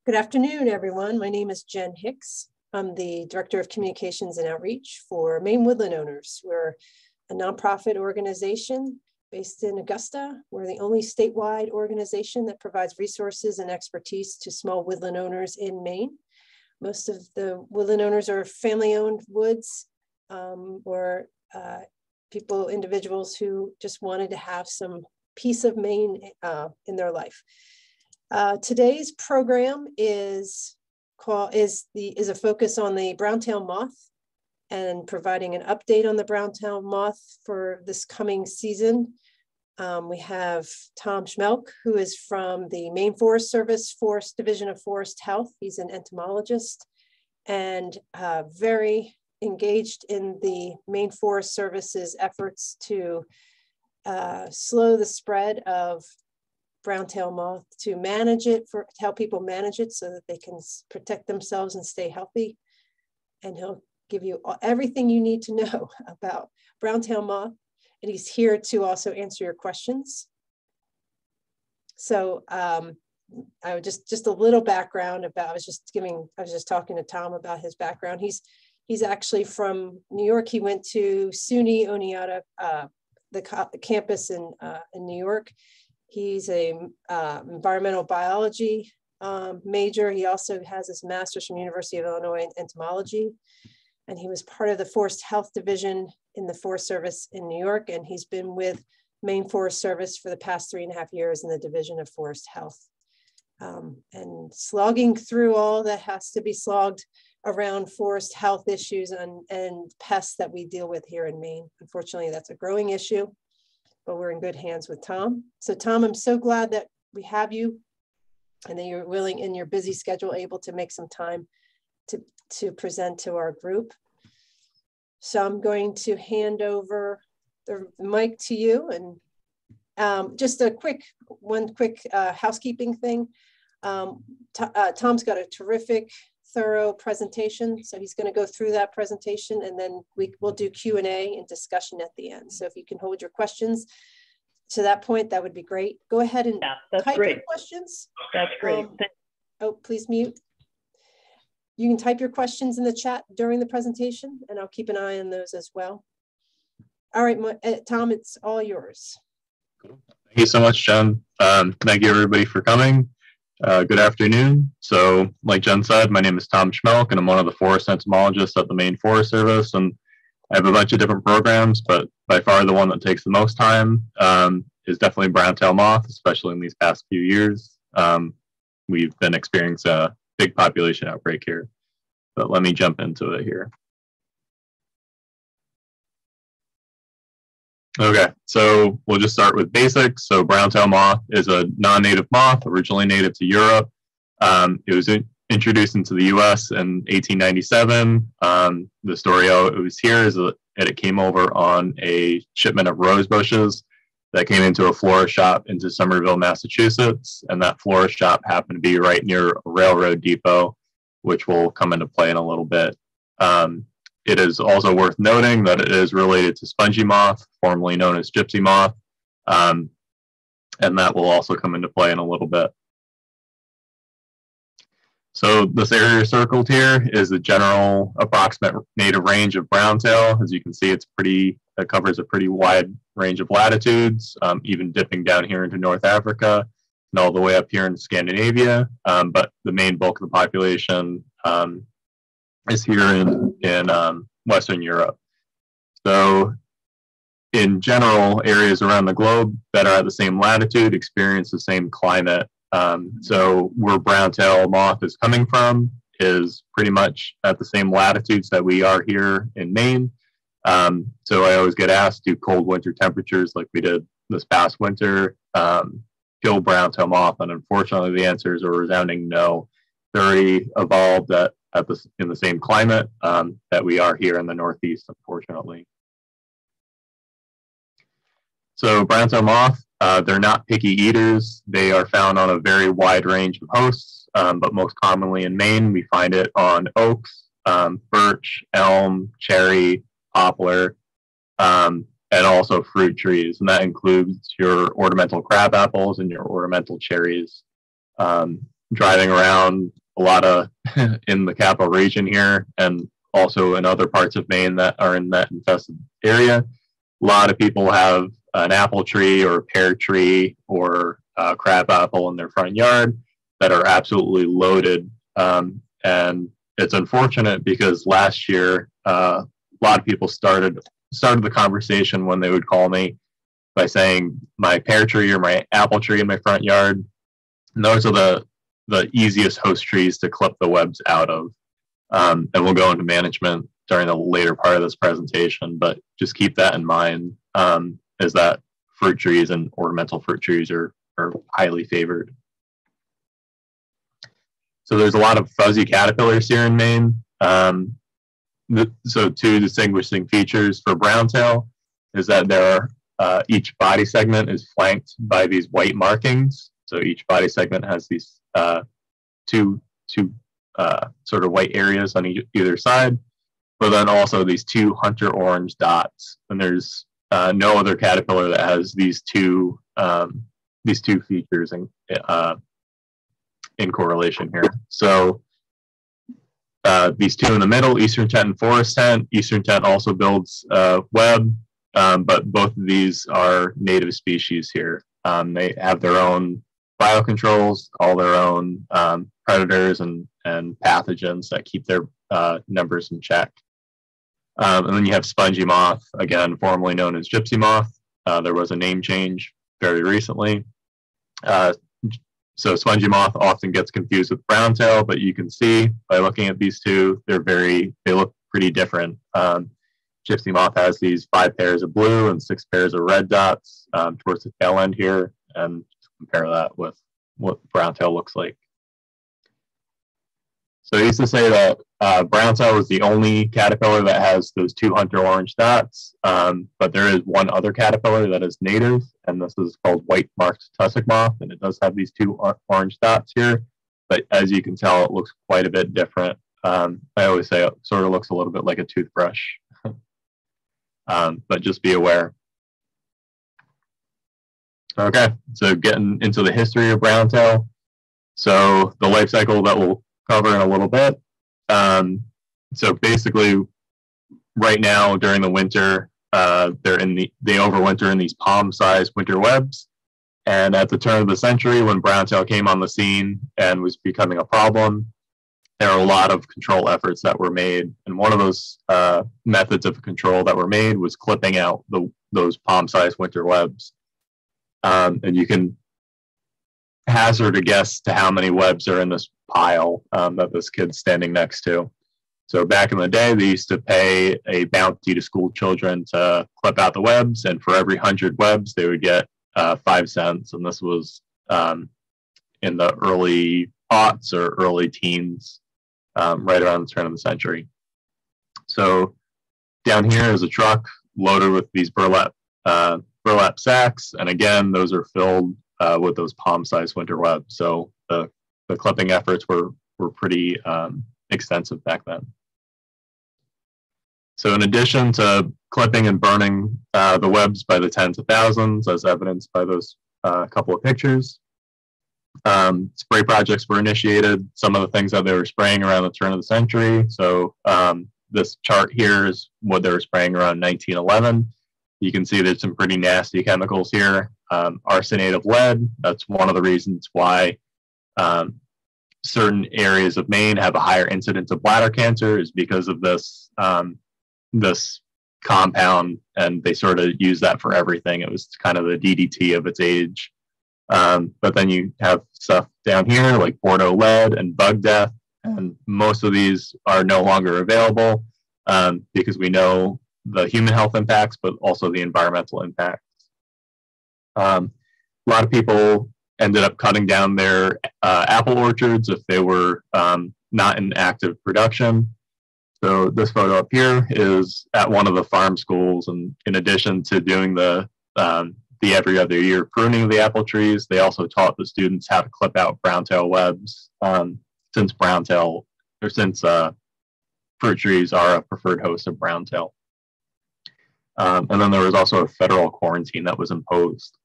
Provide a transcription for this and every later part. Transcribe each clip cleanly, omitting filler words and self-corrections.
Good afternoon, everyone. My name is Jen Hicks. I'm the Director of Communications and Outreach for Maine Woodland Owners. We're a nonprofit organization based in Augusta. We're the only statewide organization that provides resources and expertise to small woodland owners in Maine. Most of the woodland owners are family-owned woods or individuals who just wanted to have some peace of Maine in their life. Today's program is a focus on the Browntail Moth and providing an update on the Browntail Moth for this coming season. We have Tom Schmeelk, who is from the Maine Forest Service Division of Forest Health. He's an entomologist and very engaged in the Maine Forest Service's efforts to slow the spread of Browntail moth, to help people manage it so that they can protect themselves and stay healthy. And he'll give you everything you need to know about Browntail moth. And he's here to also answer your questions. So I would just a little background about, I was just talking to Tom about his background. He's actually from New York. He went to SUNY Oneonta, the campus in New York. He's a environmental biology major. He also has his master's from University of Illinois in entomology. And he was part of the Forest Health Division in the Forest Service in New York. And he's been with Maine Forest Service for the past 3.5 years in the Division of Forest Health. And slogging through all that has to be slogged around forest health issues and pests that we deal with here in Maine. Unfortunately, that's a growing issue, but we're in good hands with Tom. So Tom, I'm so glad that we have you and that you're willing in your busy schedule, able to make some time to present to our group. So I'm going to hand over the mic to you, and just one quick housekeeping thing. Tom's got a terrific, thorough presentation. So he's going to go through that presentation, and then we'll do Q&A and discussion at the end. So if you can hold your questions to that point, that would be great. Go ahead and type your questions. That's great. Please mute. You can type your questions in the chat during the presentation, and I'll keep an eye on those as well. All right, Tom, it's all yours. Cool. Thank you so much, Jen. Thank you, everybody, for coming. Good afternoon. So, like Jen said, my name is Tom Schmeelk, and I'm one of the forest entomologists at the Maine Forest Service. And I have a bunch of different programs, but by far the one that takes the most time is definitely Browntail Moth, especially in these past few years. We've been experiencing a big population outbreak here, but let me jump into it here. Okay, so we'll just start with basics. So Browntail moth is a non-native moth, originally native to Europe. It was introduced into the US in 1897. The story how it was here is that it came over on a shipment of rose bushes that came into a florist shop into Somerville, Massachusetts. And that florist shop happened to be right near a railroad depot, which will come into play in a little bit. It is also worth noting that it is related to Spongy Moth, formerly known as Gypsy Moth, and that will also come into play in a little bit. So this area circled here is the general approximate native range of browntail. As you can see, it covers a pretty wide range of latitudes, even dipping down here into North Africa and all the way up here in Scandinavia. But the main bulk of the population is here in Western Europe. So in general, areas around the globe that are at the same latitude experience the same climate. So where browntail moth is coming from is pretty much at the same latitudes that we are here in Maine. So I always get asked, do cold winter temperatures like we did this past winter kill browntail moth? And unfortunately, the answer is a resounding no. They're already evolved in the same climate that we are here in the Northeast, unfortunately. So browntail moth, they're not picky eaters. They are found on a very wide range of hosts, but most commonly in Maine, we find it on oaks, birch, elm, cherry, poplar, and also fruit trees. And that includes your ornamental crabapples and your ornamental cherries. driving around a lot of in the capital region here, and also in other parts of Maine that are in that infested area, a lot of people have an apple tree or a pear tree or a crab apple in their front yard that are absolutely loaded. And it's unfortunate because last year, a lot of people started the conversation when they would call me by saying my pear tree or my apple tree in my front yard. And those are the easiest host trees to clip the webs out of. And we'll go into management during the later part of this presentation, but just keep that in mind, is that fruit trees and ornamental fruit trees are highly favored. So there's a lot of fuzzy caterpillars here in Maine. So two distinguishing features for browntail is that there are, each body segment is flanked by these white markings. So each body segment has these two sort of white areas on either side, but then also these two hunter orange dots. And there's no other caterpillar that has these two features in correlation here. So these two in the middle, eastern tent and forest tent. Eastern tent also builds web, but both of these are native species here. They have their own biocontrols, all their own predators and pathogens that keep their numbers in check. And then you have spongy moth, again, formerly known as gypsy moth. There was a name change very recently. So spongy moth often gets confused with browntail, but you can see by looking at these two, they look pretty different. Gypsy moth has these 5 pairs of blue and 6 pairs of red dots towards the tail end here, and compare that with what browntail looks like. So I used to say that browntail is the only caterpillar that has those 2 hunter orange dots, but there is one other caterpillar that is native, and this is called white-marked tussock moth, and it does have these 2 orange dots here, but as you can tell, it looks quite a bit different. I always say it sort of looks a little bit like a toothbrush, but just be aware. Okay, so getting into the history of browntail. So the life cycle that we'll cover in a little bit. So basically, right now during the winter, they overwinter in these palm-sized winter webs. And at the turn of the century, when browntail came on the scene and was becoming a problem, there are a lot of control efforts that were made. And one of those methods of control that were made was clipping out those palm-sized winter webs. And you can hazard a guess to how many webs are in this pile that this kid's standing next to. So back in the day, they used to pay a bounty to school children to clip out the webs, and for every 100 webs, they would get 5 cents. And this was in the early aughts or early teens, right around the turn of the century. So down here is a truck loaded with these burlap sacks, and again, those are filled with those palm-sized winter webs. So the clipping efforts were pretty extensive back then. So in addition to clipping and burning the webs by the tens of thousands, as evidenced by those couple of pictures, spray projects were initiated. Some of the things that they were spraying around the turn of the century. So this chart here is what they were spraying around 1911. You can see there's some pretty nasty chemicals here. Arsenate of lead, that's one of the reasons why certain areas of Maine have a higher incidence of bladder cancer, is because of this this compound, and they sort of use that for everything. It was kind of the DDT of its age. But then you have stuff down here like Bordeaux lead and bug death, and most of these are no longer available because we know the human health impacts, but also the environmental impacts. A lot of people ended up cutting down their apple orchards if they were not in active production. So this photo up here is at one of the farm schools, and in addition to doing the every other year pruning of the apple trees, they also taught the students how to clip out browntail webs, since fruit trees are a preferred host of browntail. And then there was also a federal quarantine that was imposed.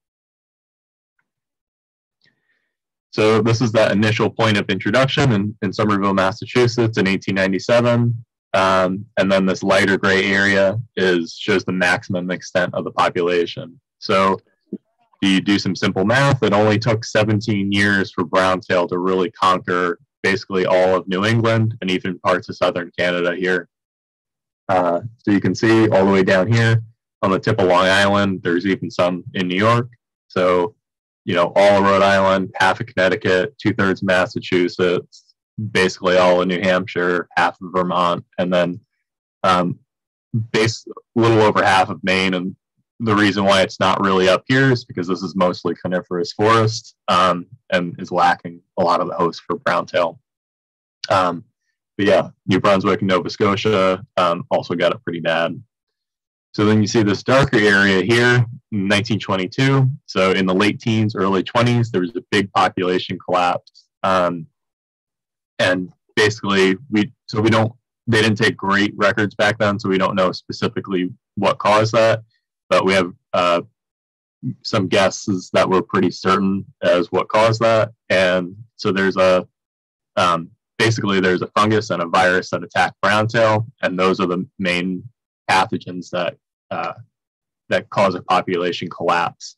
So this is that initial point of introduction in Somerville, Massachusetts in 1897. And then this lighter gray area shows the maximum extent of the population. So you do some simple math. It only took 17 years for browntail to really conquer basically all of New England and even parts of southern Canada here. So you can see all the way down here on the tip of Long Island, there's even some in New York. So, you know, all of Rhode Island, half of Connecticut, 2/3 Massachusetts, basically all of New Hampshire, half of Vermont, and then a little over half of Maine. And the reason why it's not really up here is because this is mostly coniferous forest and is lacking a lot of the hosts for browntail. But yeah, New Brunswick and Nova Scotia also got it pretty bad. So then you see this darker area here in 1922. So in the late teens, early 20s, there was a big population collapse. And basically, they didn't take great records back then, so we don't know specifically what caused that. But we have some guesses that were pretty certain as what caused that. And so there's basically there's a fungus and a virus that attack browntail, and those are the main pathogens that cause a population collapse.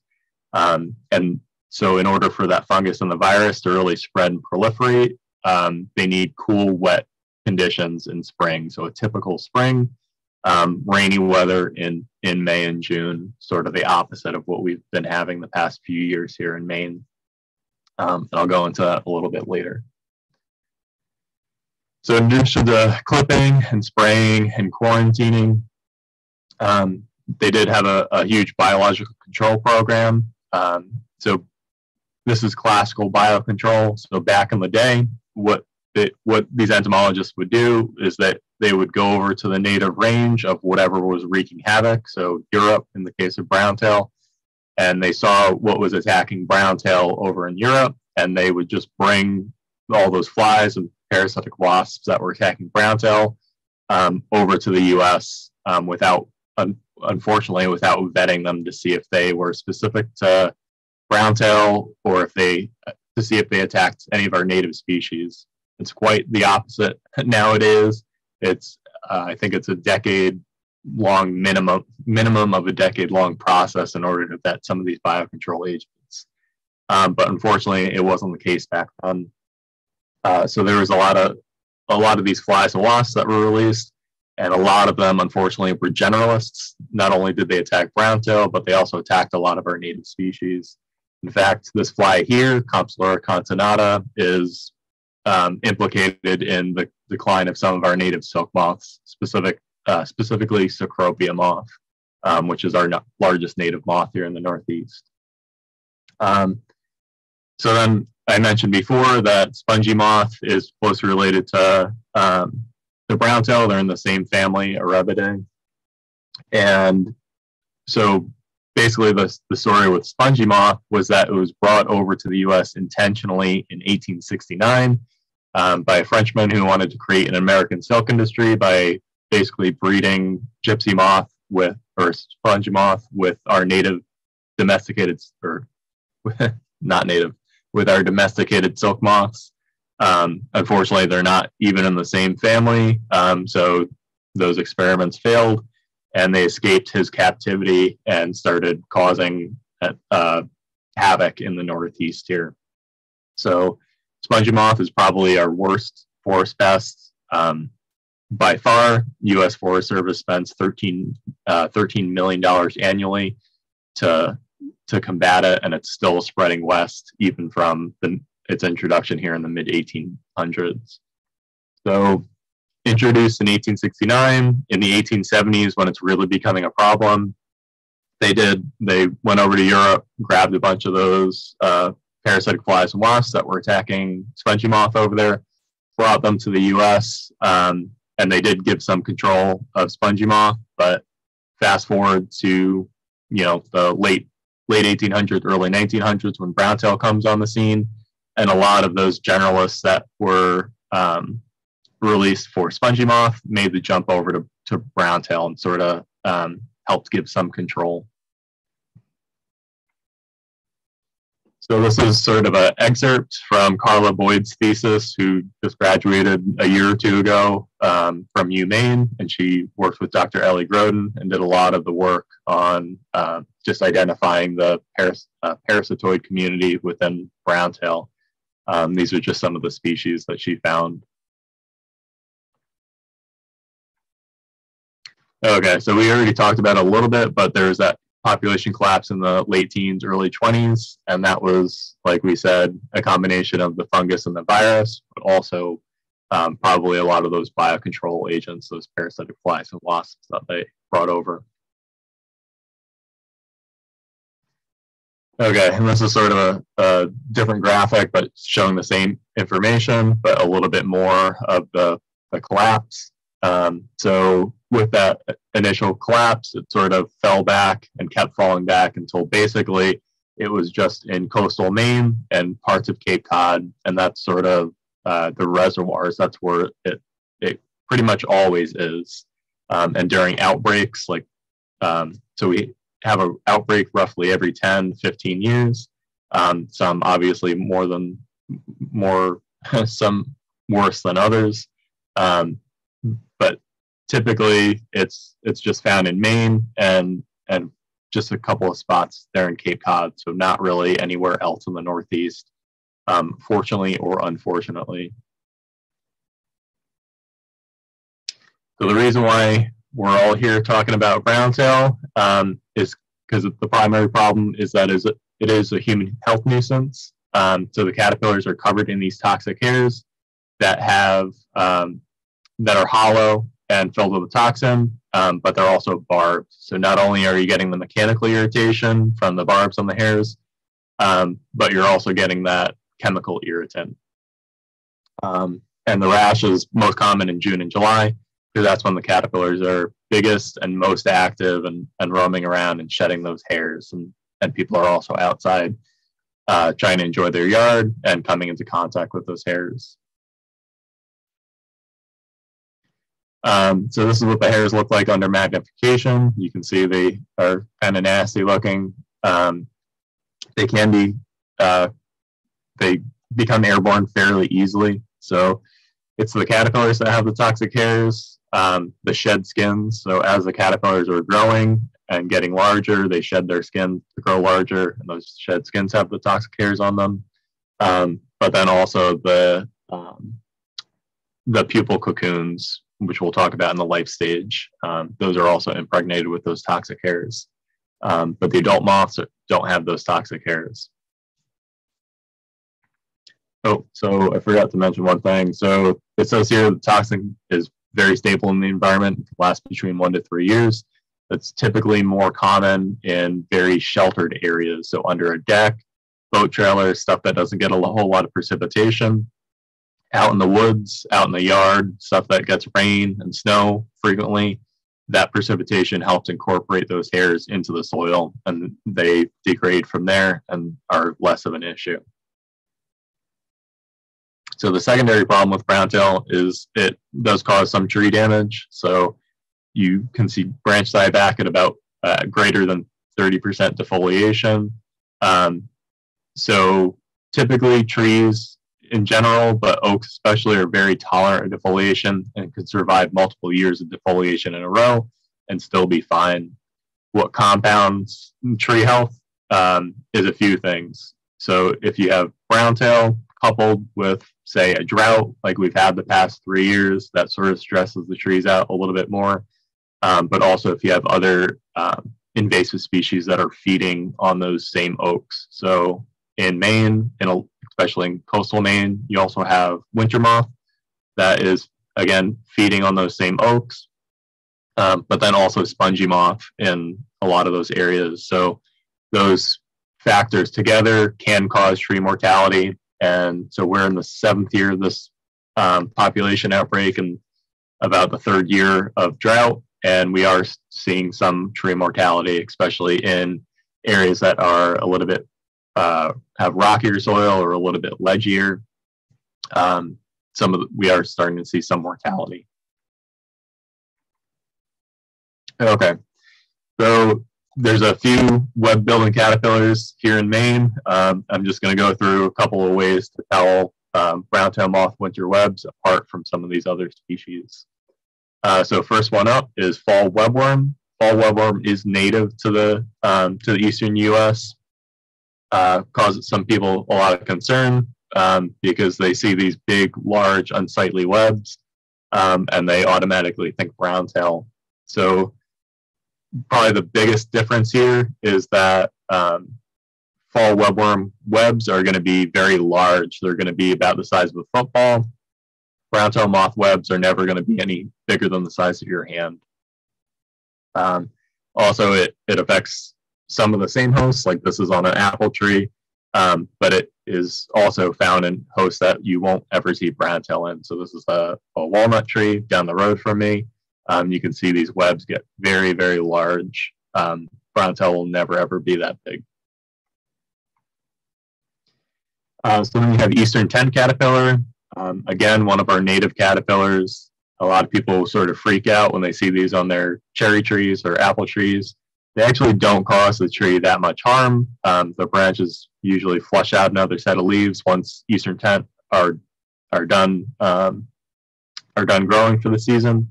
And so in order for that fungus and the virus to really spread and proliferate, they need cool, wet conditions in spring. So a typical spring, rainy weather in May and June, sort of the opposite of what we've been having the past few years here in Maine. And I'll go into that a little bit later. So in addition to clipping and spraying and quarantining, they did have a huge biological control program. So this is classical biocontrol. So back in the day, what these entomologists would do is that they would go over to the native range of whatever was wreaking havoc. So Europe, in the case of browntail, and they saw what was attacking browntail over in Europe, and they would just bring all those flies and parasitic wasps that were attacking browntail over to the U.S. Unfortunately, without vetting them to see if they were specific to browntail or to see if they attacked any of our native species. It's quite the opposite nowadays. I think it's a decade-long minimum of a decade-long process in order to vet some of these biocontrol agents. But unfortunately, it wasn't the case back then. So there was a lot of these flies and wasps that were released, and a lot of them, unfortunately, were generalists. Not only did they attack browntail, but they also attacked a lot of our native species. In fact, this fly here, Compsognathus continata, is implicated in the decline of some of our native silk moths, specifically Cecropia moth, which is our largest native moth here in the Northeast. So then I mentioned before that spongy moth is closely related to the browntail. They're in the same family, Erebidae. And so basically the story with spongy moth was that it was brought over to the U.S. intentionally in 1869 by a Frenchman who wanted to create an American silk industry by basically breeding gypsy moth or spongy moth with our native domesticated, or not native, with our domesticated silk moths. Unfortunately, they're not even in the same family, so those experiments failed, and they escaped his captivity and started causing havoc in the Northeast here. So spongy moth is probably our worst forest pest by far. U.S. Forest Service spends $13 million annually to combat it, and it's still spreading west even from its introduction here in the mid-1800s. So introduced in 1869, in the 1870s when it's really becoming a problem, they went over to Europe, grabbed a bunch of those parasitic flies and wasps that were attacking spongy moth over there, brought them to the U.S., and they did give some control of spongy moth, but fast forward to the late 1800s, early 1900s when browntail comes on the scene, and a lot of those generalists that were released for spongy moth made the jump over to browntail and sort of helped give some control. So this is sort of an excerpt from Carla Boyd's thesis, who just graduated a year or two ago from Maine, and she worked with Dr. Ellie Groden and did a lot of the work on just identifying the parasitoid community within browntail. These are just some of the species that she found. Okay, so we already talked about it a little bit, but there was that population collapse in the late teens, early 20s, and that was, like we said, a combination of the fungus and the virus, but also probably a lot of those biocontrol agents, those parasitic flies and wasps that they brought over. Okay, and this is sort of a different graphic, but showing the same information, but a little bit more of the collapse. So with that initial collapse, it sort of fell back and kept falling back until basically it was just in coastal Maine and parts of Cape Cod, and that's sort of the reservoirs. That's where it pretty much always is. And during outbreaks, like, so we have an outbreak roughly every 10, 15 years. Some obviously some worse than others. But typically it's just found in Maine and just a couple of spots there in Cape Cod, so not really anywhere else in the Northeast, fortunately or unfortunately. So the reason why we're all here talking about browntail is because the primary problem is that it is a human health nuisance. So the caterpillars are covered in these toxic hairs that have that are hollow and filled with a toxin, but they're also barbed. So not only are you getting the mechanical irritation from the barbs on the hairs, but you're also getting that chemical irritant. And the rash is most common in June and July, because that's when the caterpillars are biggest and most active and roaming around and shedding those hairs. And people are also outside trying to enjoy their yard and coming into contact with those hairs. So this is what the hairs look like under magnification. You can see they are kind of nasty looking. They can be, they become airborne fairly easily. So it's the caterpillars that have the toxic hairs, the shed skins. So as the caterpillars are growing and getting larger, they shed their skin to grow larger, and those shed skins have the toxic hairs on them. But then also the pupal cocoons, which we'll talk about in the life stage, those are also impregnated with those toxic hairs. But the adult moths don't have those toxic hairs. Oh, so I forgot to mention one thing. So it says here the toxin is very stable in the environment. It lasts between 1 to 3 years. That's typically more common in very sheltered areas. So under a deck, boat trailers, stuff that doesn't get a whole lot of precipitation. Out in the woods, out in the yard, stuff that gets rain and snow frequently, that precipitation helps incorporate those hairs into the soil, and they degrade from there and are less of an issue. So the secondary problem with browntail is it does cause some tree damage. So you can see branch dieback at about greater than 30% defoliation. So typically trees in general, but oaks especially, are very tolerant of defoliation and can survive multiple years of defoliation in a row and still be fine. What compounds tree health is a few things. So if you have browntail coupled with, say, a drought like we've had the past 3 years, that sort of stresses the trees out a little bit more. But also if you have other invasive species that are feeding on those same oaks. So in Maine, especially in coastal Maine, you also have winter moth that is, again, feeding on those same oaks, but then also spongy moth in a lot of those areas. So those factors together can cause tree mortality. And so we're in the 7th year of this population outbreak and about the 3rd year of drought, and we are seeing some tree mortality, especially in areas that are a little bit have rockier soil or a little bit ledgier. We are starting to see some mortality. Okay, so there's a few web building caterpillars here in Maine. I'm just going to go through a couple of ways to tell browntail moth winter webs apart from some of these other species. So first one up is fall webworm. Fall webworm is native to the eastern U.S. Causes some people a lot of concern because they see these big, large, unsightly webs, and they automatically think browntail. So probably the biggest difference here is that fall webworm webs are going to be very large. They're going to be about the size of a football. Browntail moth webs are never going to be any bigger than the size of your hand. Also, it affects some of the same hosts, like this is on an apple tree, but it is also found in hosts that you won't ever see browntail in. So this is a walnut tree down the road from me. You can see these webs get very, very large. Browntail will never, ever be that big. So then we have eastern tent caterpillar. Again, one of our native caterpillars. A lot of people sort of freak out when they see these on their cherry trees or apple trees. They actually don't cause the tree that much harm. The branches usually flush out another set of leaves once eastern tent are done growing for the season.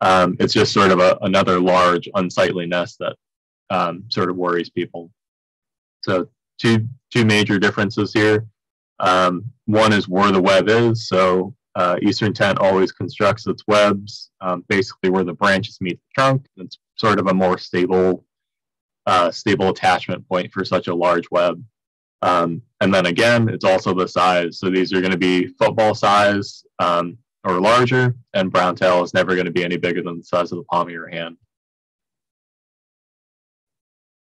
It's just sort of another large unsightly nest that sort of worries people. So two major differences here. One is where the web is. So eastern tent always constructs its webs basically where the branches meet the trunk. It's sort of a more stable attachment point for such a large web. And then again, it's also the size. So these are going to be football size or larger, and browntail is never going to be any bigger than the size of the palm of your hand.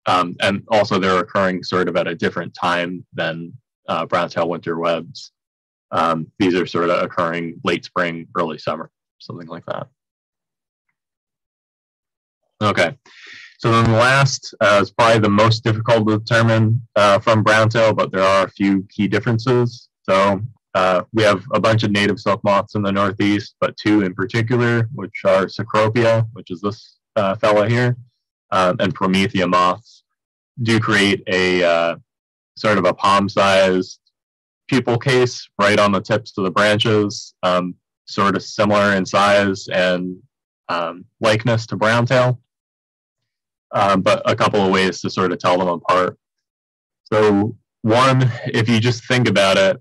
And also they're occurring sort of at a different time than browntail winter webs. These are sort of occurring late spring, early summer, something like that. Okay, so then the last is probably the most difficult to determine from browntail, but there are a few key differences. So we have a bunch of native silk moths in the Northeast, but two in particular, which are Cecropia, which is this fella here, and Promethea moths, do create a sort of a palm-sized pupal case right on the tips of the branches, sort of similar in size and likeness to browntail, but a couple of ways to sort of tell them apart. So one, if you just think about it,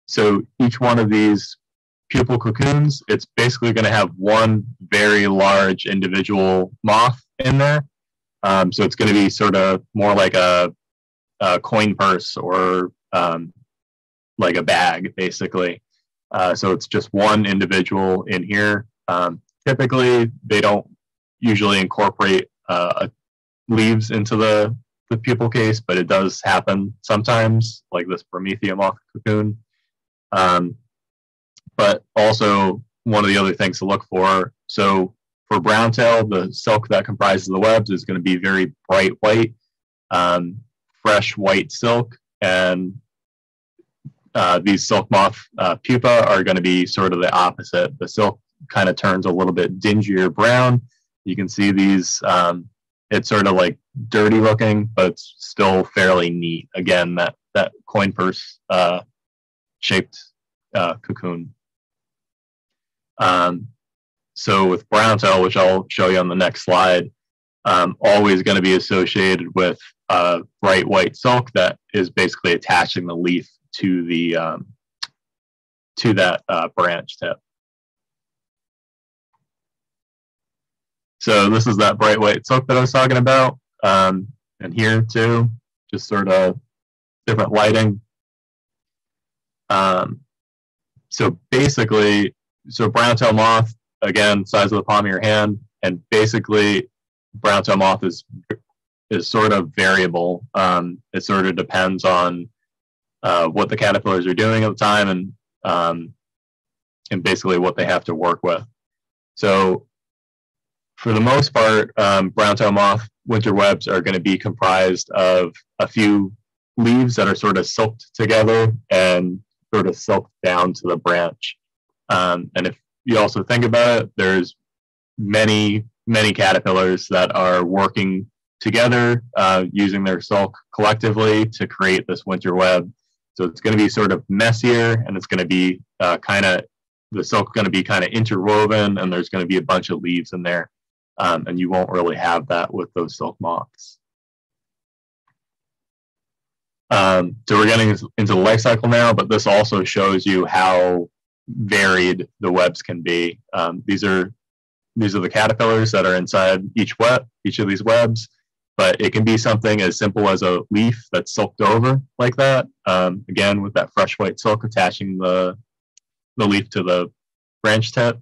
so each one of these pupal cocoons, it's basically going to have one very large individual moth in there. So it's going to be sort of more like a coin purse or like a bag, basically. So it's just one individual in here. Typically, they don't usually incorporate leaves into the pupal case, but it does happen sometimes, like this Promethea moth cocoon. But also, one of the other things to look for, so for browntail, the silk that comprises the webs is going to be very bright white, fresh white silk, and these silk moth pupa are going to be sort of the opposite. The silk kind of turns a little bit dingier brown. You can see these, it's sort of like dirty looking, but it's still fairly neat. Again, that coin purse shaped cocoon. So with browntail, which I'll show you on the next slide, always going to be associated with bright white silk that is basically attaching the leaf to the to that branch tip. So this is that bright white silk that I was talking about, and here too, just sort of different lighting. So basically, so browntail moth, again, size of the palm of your hand, and basically browntail moth is sort of variable. It sort of depends on what the caterpillars are doing at the time and basically what they have to work with. So for the most part, browntail moth winter webs are going to be comprised of a few leaves that are sort of silked together and sort of silked down to the branch. And if you also think about it, there's many caterpillars that are working together using their silk collectively to create this winter web. So it's going to be sort of messier, and it's going to be the silk going to be kind of interwoven, and there's going to be a bunch of leaves in there, and you won't really have that with those silk moths. So we're getting into the life cycle now, but this also shows you how varied the webs can be. These are the caterpillars that are inside each of these webs, but it can be something as simple as a leaf that's silked over like that. Again, with that fresh white silk attaching the leaf to the branch tip.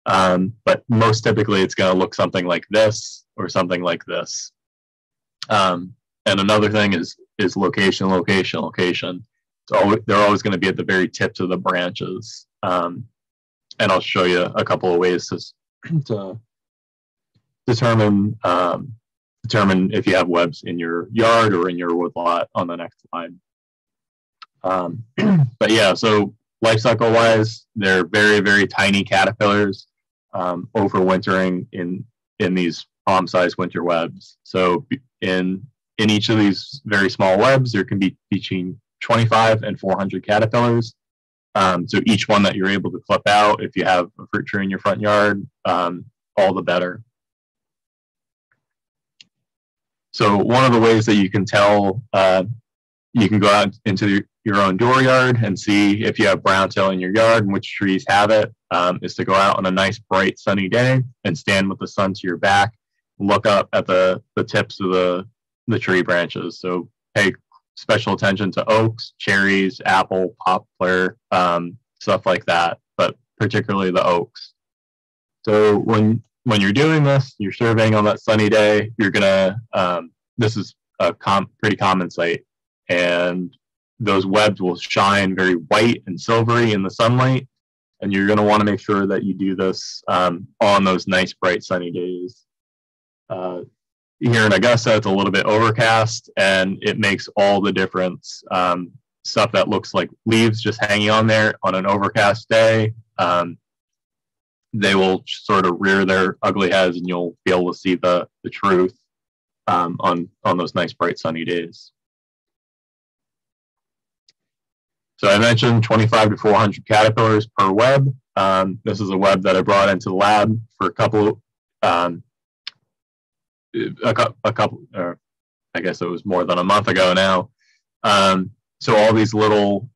But most typically it's going to look something like this or something like this. And another thing is location, location, location. So they're always going to be at the very tips of the branches. And I'll show you a couple of ways to determine if you have webs in your yard or in your woodlot on the next slide. But yeah, so life cycle wise, they're very, very tiny caterpillars overwintering in these palm-sized winter webs. So in each of these very small webs, there can be between 25 and 400 caterpillars. So each one that you're able to clip out, if you have a fruit tree in your front yard, all the better. So one of the ways that you can tell, you can go out into your own dooryard and see if you have browntail in your yard and which trees have it, is to go out on a nice bright sunny day and stand with the sun to your back, look up at the tips of the tree branches. So pay special attention to oaks, cherries, apple, poplar, stuff like that, but particularly the oaks. So when you're doing this, you're surveying on that sunny day, you're gonna, this is a pretty common sight, and those webs will shine very white and silvery in the sunlight, and you're gonna wanna make sure that you do this on those nice bright sunny days. Here in Augusta, it's a little bit overcast, and it makes all the difference. Stuff that looks like leaves just hanging on there on an overcast day, they will sort of rear their ugly heads, and you'll be able to see the truth on those nice bright sunny days. So I mentioned 25 to 400 caterpillars per web. This is a web that I brought into the lab for I guess it was more than a month ago now. So all these little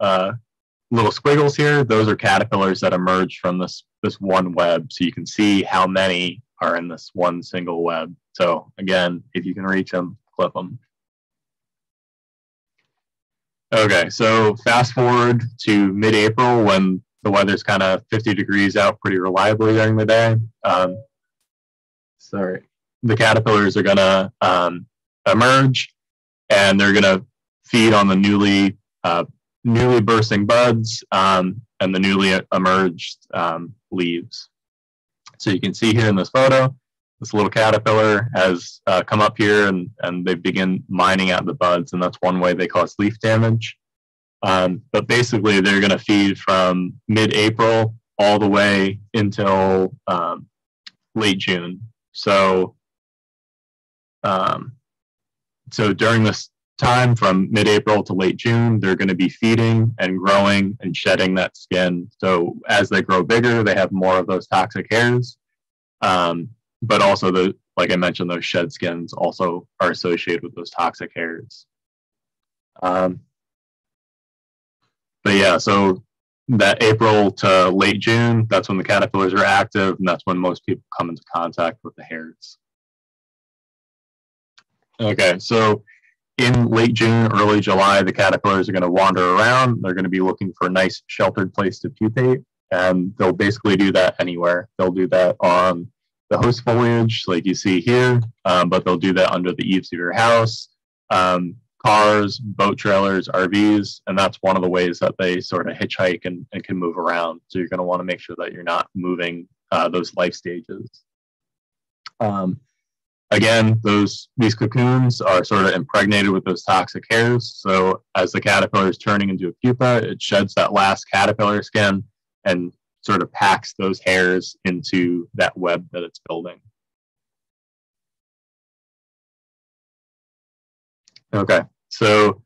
squiggles here, those are caterpillars that emerged from this one web. So you can see how many are in this one single web. So again, if you can reach them, clip them. Okay, so fast forward to mid-April when the weather's kind of 50 degrees out pretty reliably during the day. The caterpillars are gonna emerge, and they're gonna feed on the newly bursting buds and the newly emerged leaves. So you can see here in this photo, this little caterpillar has come up here and they begin mining out the buds, and that's one way they cause leaf damage. But basically, they're going to feed from mid-April all the way until late June. So during this time from mid-April to late June, they're going to be feeding and growing and shedding that skin. So as they grow bigger, they have more of those toxic hairs. But also, like I mentioned, those shed skins also are associated with those toxic hairs. But yeah, so that April to late June, that's when the caterpillars are active, and that's when most people come into contact with the hairs. Okay, so in late June, early July, the caterpillars are going to wander around. They're going to be looking for a nice sheltered place to pupate, and they'll basically do that anywhere. They'll do that on the host foliage, like you see here, but they'll do that under the eaves of your house, cars, boat trailers, RVs, and that's one of the ways that they sort of hitchhike and can move around. So you're going to want to make sure that you're not moving those life stages. Again, these cocoons are sort of impregnated with those toxic hairs. So as the caterpillar is turning into a pupa, it sheds that last caterpillar skin and sort of packs those hairs into that web that it's building. Okay, so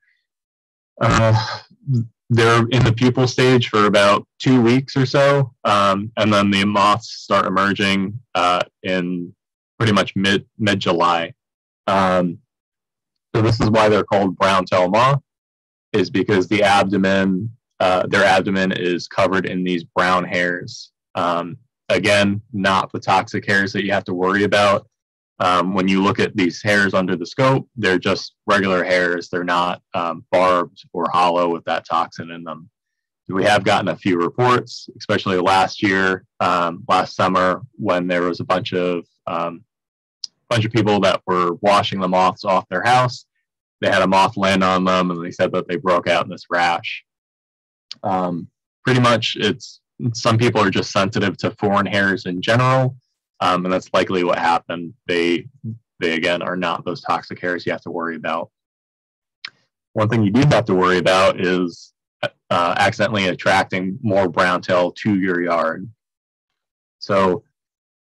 they're in the pupal stage for about 2 weeks or so, and then the moths start emerging in pretty much mid-July. So this is why they're called browntail moth, is because the abdomen, their abdomen is covered in these brown hairs. Again, not the toxic hairs that you have to worry about. When you look at these hairs under the scope, they're just regular hairs. They're not barbed or hollow with that toxin in them. We have gotten a few reports, especially last year, last summer, when there was a bunch of people that were washing the moths off their house. They had a moth land on them, and they said that they broke out in this rash. Pretty much, some people are just sensitive to foreign hairs in general. And that's likely what happened. They again are not those toxic hairs you have to worry about. One thing you do have to worry about is accidentally attracting more browntail to your yard. So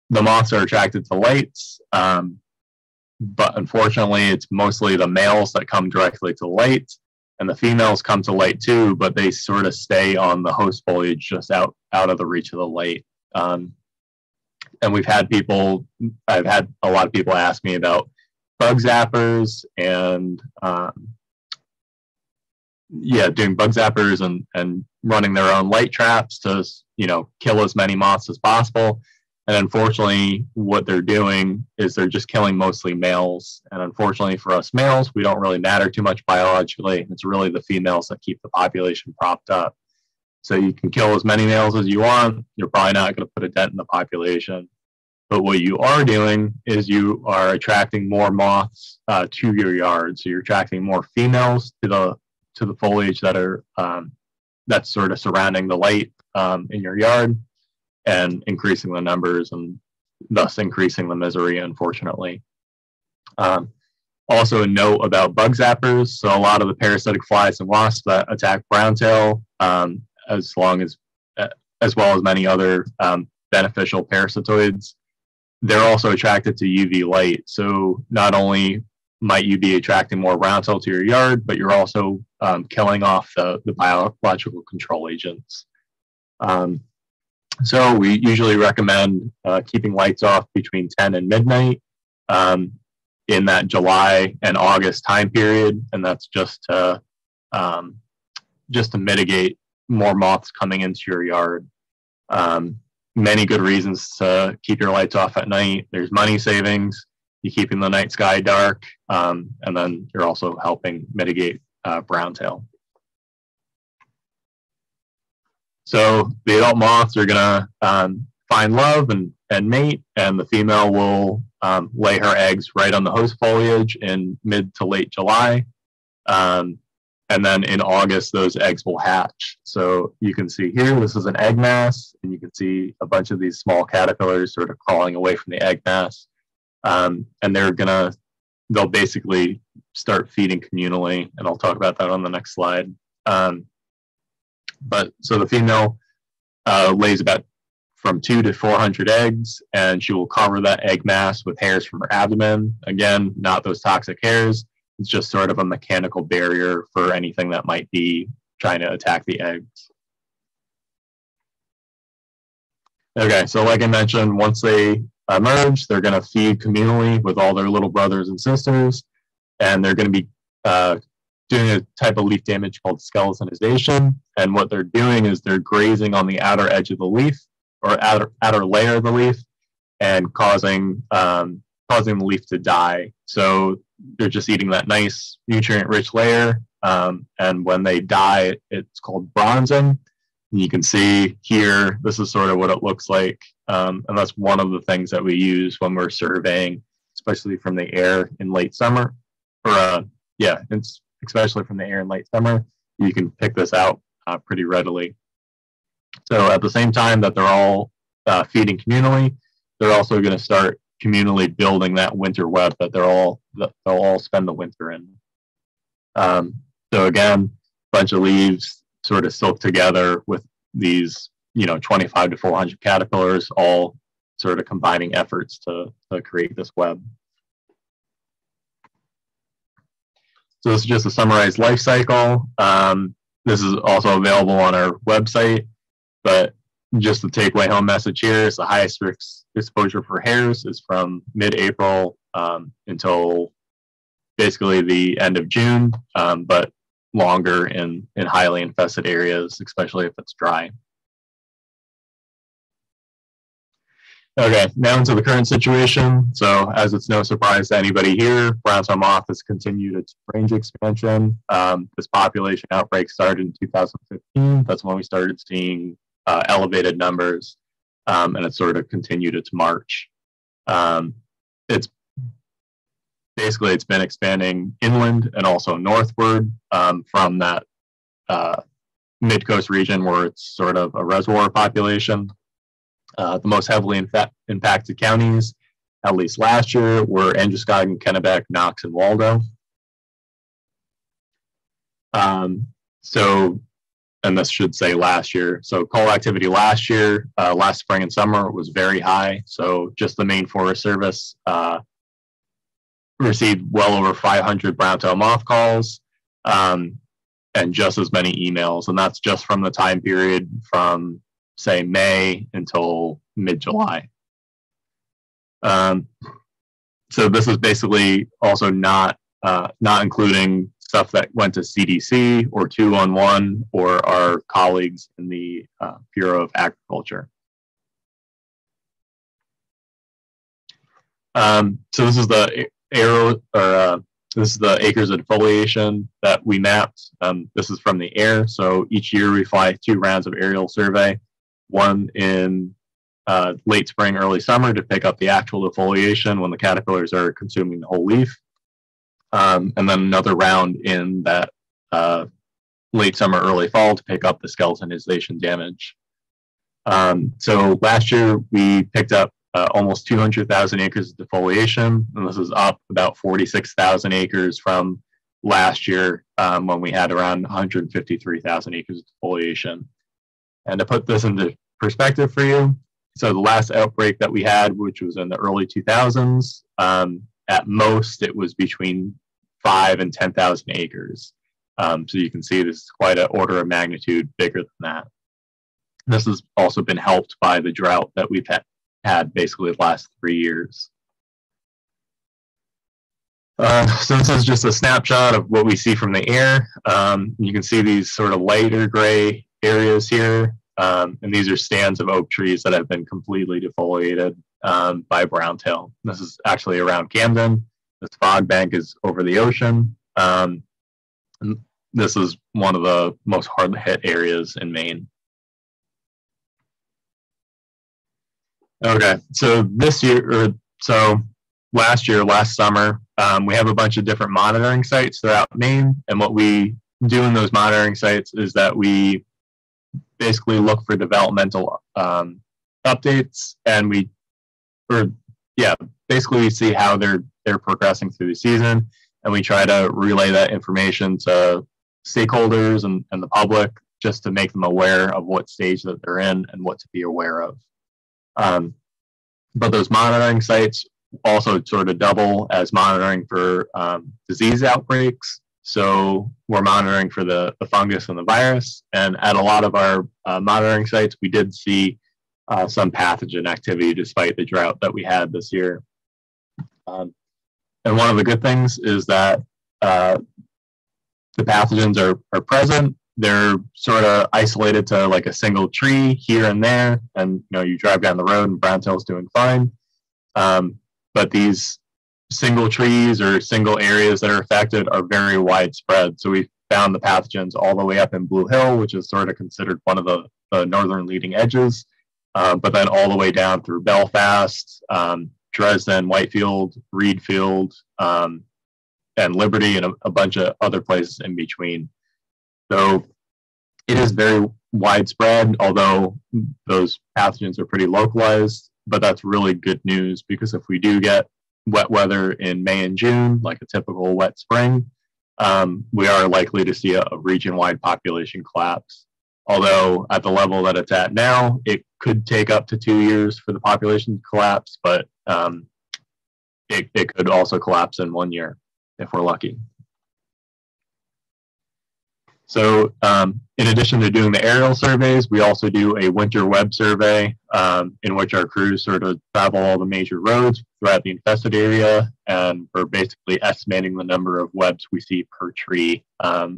the moths are attracted to lights, but unfortunately it's mostly the males that come directly to light, and the females come to light too, but they sort of stay on the host foliage just out of the reach of the light. And I've had a lot of people ask me about bug zappers and doing bug zappers and running their own light traps to, kill as many moths as possible. And unfortunately, what they're doing is they're just killing mostly males. And unfortunately for us males, we don't really matter too much biologically. It's really the females that keep the population propped up. So you can kill as many males as you want. You're probably not going to put a dent in the population. But what you are doing is you are attracting more moths to your yard. So you're attracting more females to the foliage that are that's sort of surrounding the light in your yard, and increasing the numbers and thus increasing the misery, unfortunately. Also a note about bug zappers. So a lot of the parasitic flies and wasps that attack browntail, as well as many other beneficial parasitoids, they're also attracted to UV light. So not only might you be attracting more browntail to your yard, but you're also killing off the biological control agents. So we usually recommend keeping lights off between 10 and midnight in that July and August time period, and that's just to mitigate more moths coming into your yard. Many good reasons to keep your lights off at night. There's money savings, you're keeping the night sky dark, and then you're also helping mitigate browntail. So the adult moths are gonna find love and mate, and the female will lay her eggs right on the host foliage in mid to late July. And then in August, those eggs will hatch. So you can see here, this is an egg mass, and you can see a bunch of these small caterpillars sort of crawling away from the egg mass. And they'll basically start feeding communally, and I'll talk about that on the next slide. But so the female lays about from 200 to 400 eggs, and she will cover that egg mass with hairs from her abdomen. Again, not those toxic hairs. It's just sort of a mechanical barrier for anything that might be trying to attack the eggs. Okay, so like I mentioned, once they emerge, they're going to feed communally with all their little brothers and sisters, and they're going to be doing a type of leaf damage called skeletonization. And what they're doing is they're grazing on the outer edge of the leaf, or outer layer of the leaf, and causing the leaf to die. So they're just eating that nice nutrient-rich layer, and when they die, it's called bronzing. And you can see here, this is sort of what it looks like, and that's one of the things that we use when we're surveying, especially from the air in late summer. Especially from the air in late summer, you can pick this out pretty readily. So at the same time that they're all feeding communally, they're also going to start communally building that winter web that they'll all spend the winter in. So again, a bunch of leaves sort of silk together with these, 25 to 400 caterpillars, all sort of combining efforts to create this web. So this is just a summarized life cycle. This is also available on our website, but just the takeaway home message here is the highest risk exposure for hares is from mid-April until basically the end of June, but longer in highly infested areas, especially if it's dry. Okay, now into the current situation. So as it's no surprise to anybody here, Browntail moth has continued its range expansion. This population outbreak started in 2015. That's when we started seeing elevated numbers, and it sort of continued its march. It's been expanding inland and also northward from that mid-coast region where it's sort of a reservoir population. The most heavily impacted counties, at least last year, were Androscoggin, Kennebec, Knox, and Waldo. And this should say last year. So call activity last year, last spring and summer was very high. So just the Maine Forest Service received well over 500 browntail moth calls and just as many emails. And that's just from the time period from, say, May until mid-July. So this is basically also not including stuff that went to CDC or 211 or our colleagues in the Bureau of Agriculture. So this is the this is the acres of defoliation that we mapped. This is from the air. So each year we fly 2 rounds of aerial survey, one in late spring, early summer to pick up the actual defoliation when the caterpillars are consuming the whole leaf. And then another round in that late summer, early fall to pick up the skeletonization damage. So last year we picked up almost 200,000 acres of defoliation, and this is up about 46,000 acres from last year when we had around 153,000 acres of defoliation. And to put this into perspective for you, so the last outbreak that we had, which was in the early 2000s, at most it was between 5 and 10,000 acres. So you can see this is quite an order of magnitude bigger than that. This has also been helped by the drought that we've had basically the last 3 years. So this is just a snapshot of what we see from the air. You can see these sort of lighter gray areas here. And these are stands of oak trees that have been completely defoliated by browntail. This is actually around Camden. This fog bank is over the ocean. This is one of the most hard hit areas in Maine. Okay, so this year, or so last summer, we have a bunch of different monitoring sites throughout Maine. And what we do in those monitoring sites is that we basically look for developmental updates, and basically we see how they're progressing through the season, and we try to relay that information to stakeholders and the public just to make them aware of what stage that they're in and what to be aware of. But those monitoring sites also sort of double as monitoring for disease outbreaks. So we're monitoring for the fungus and the virus. And at a lot of our monitoring sites, we did see some pathogen activity despite the drought that we had this year. And one of the good things is that the pathogens are present. They're sort of isolated to like a single tree here and there. And you drive down the road and browntail's doing fine. But these single trees or single areas that are affected are very widespread. So we found the pathogens all the way up in Blue Hill, which is sort of considered one of the northern leading edges, but then all the way down through Belfast, Dresden, Whitefield, Reedfield, and Liberty, and a bunch of other places in between. So it is very widespread, although those pathogens are pretty localized, but that's really good news, because if we do get wet weather in May and June, like a typical wet spring, we are likely to see a region-wide population collapse. Although at the level that it's at now, it could take up to 2 years for the population to collapse, but it could also collapse in 1 year if we're lucky. So in addition to doing the aerial surveys, we also do a winter web survey in which our crews sort of travel all the major roads throughout the infested area, and we're basically estimating the number of webs we see per tree.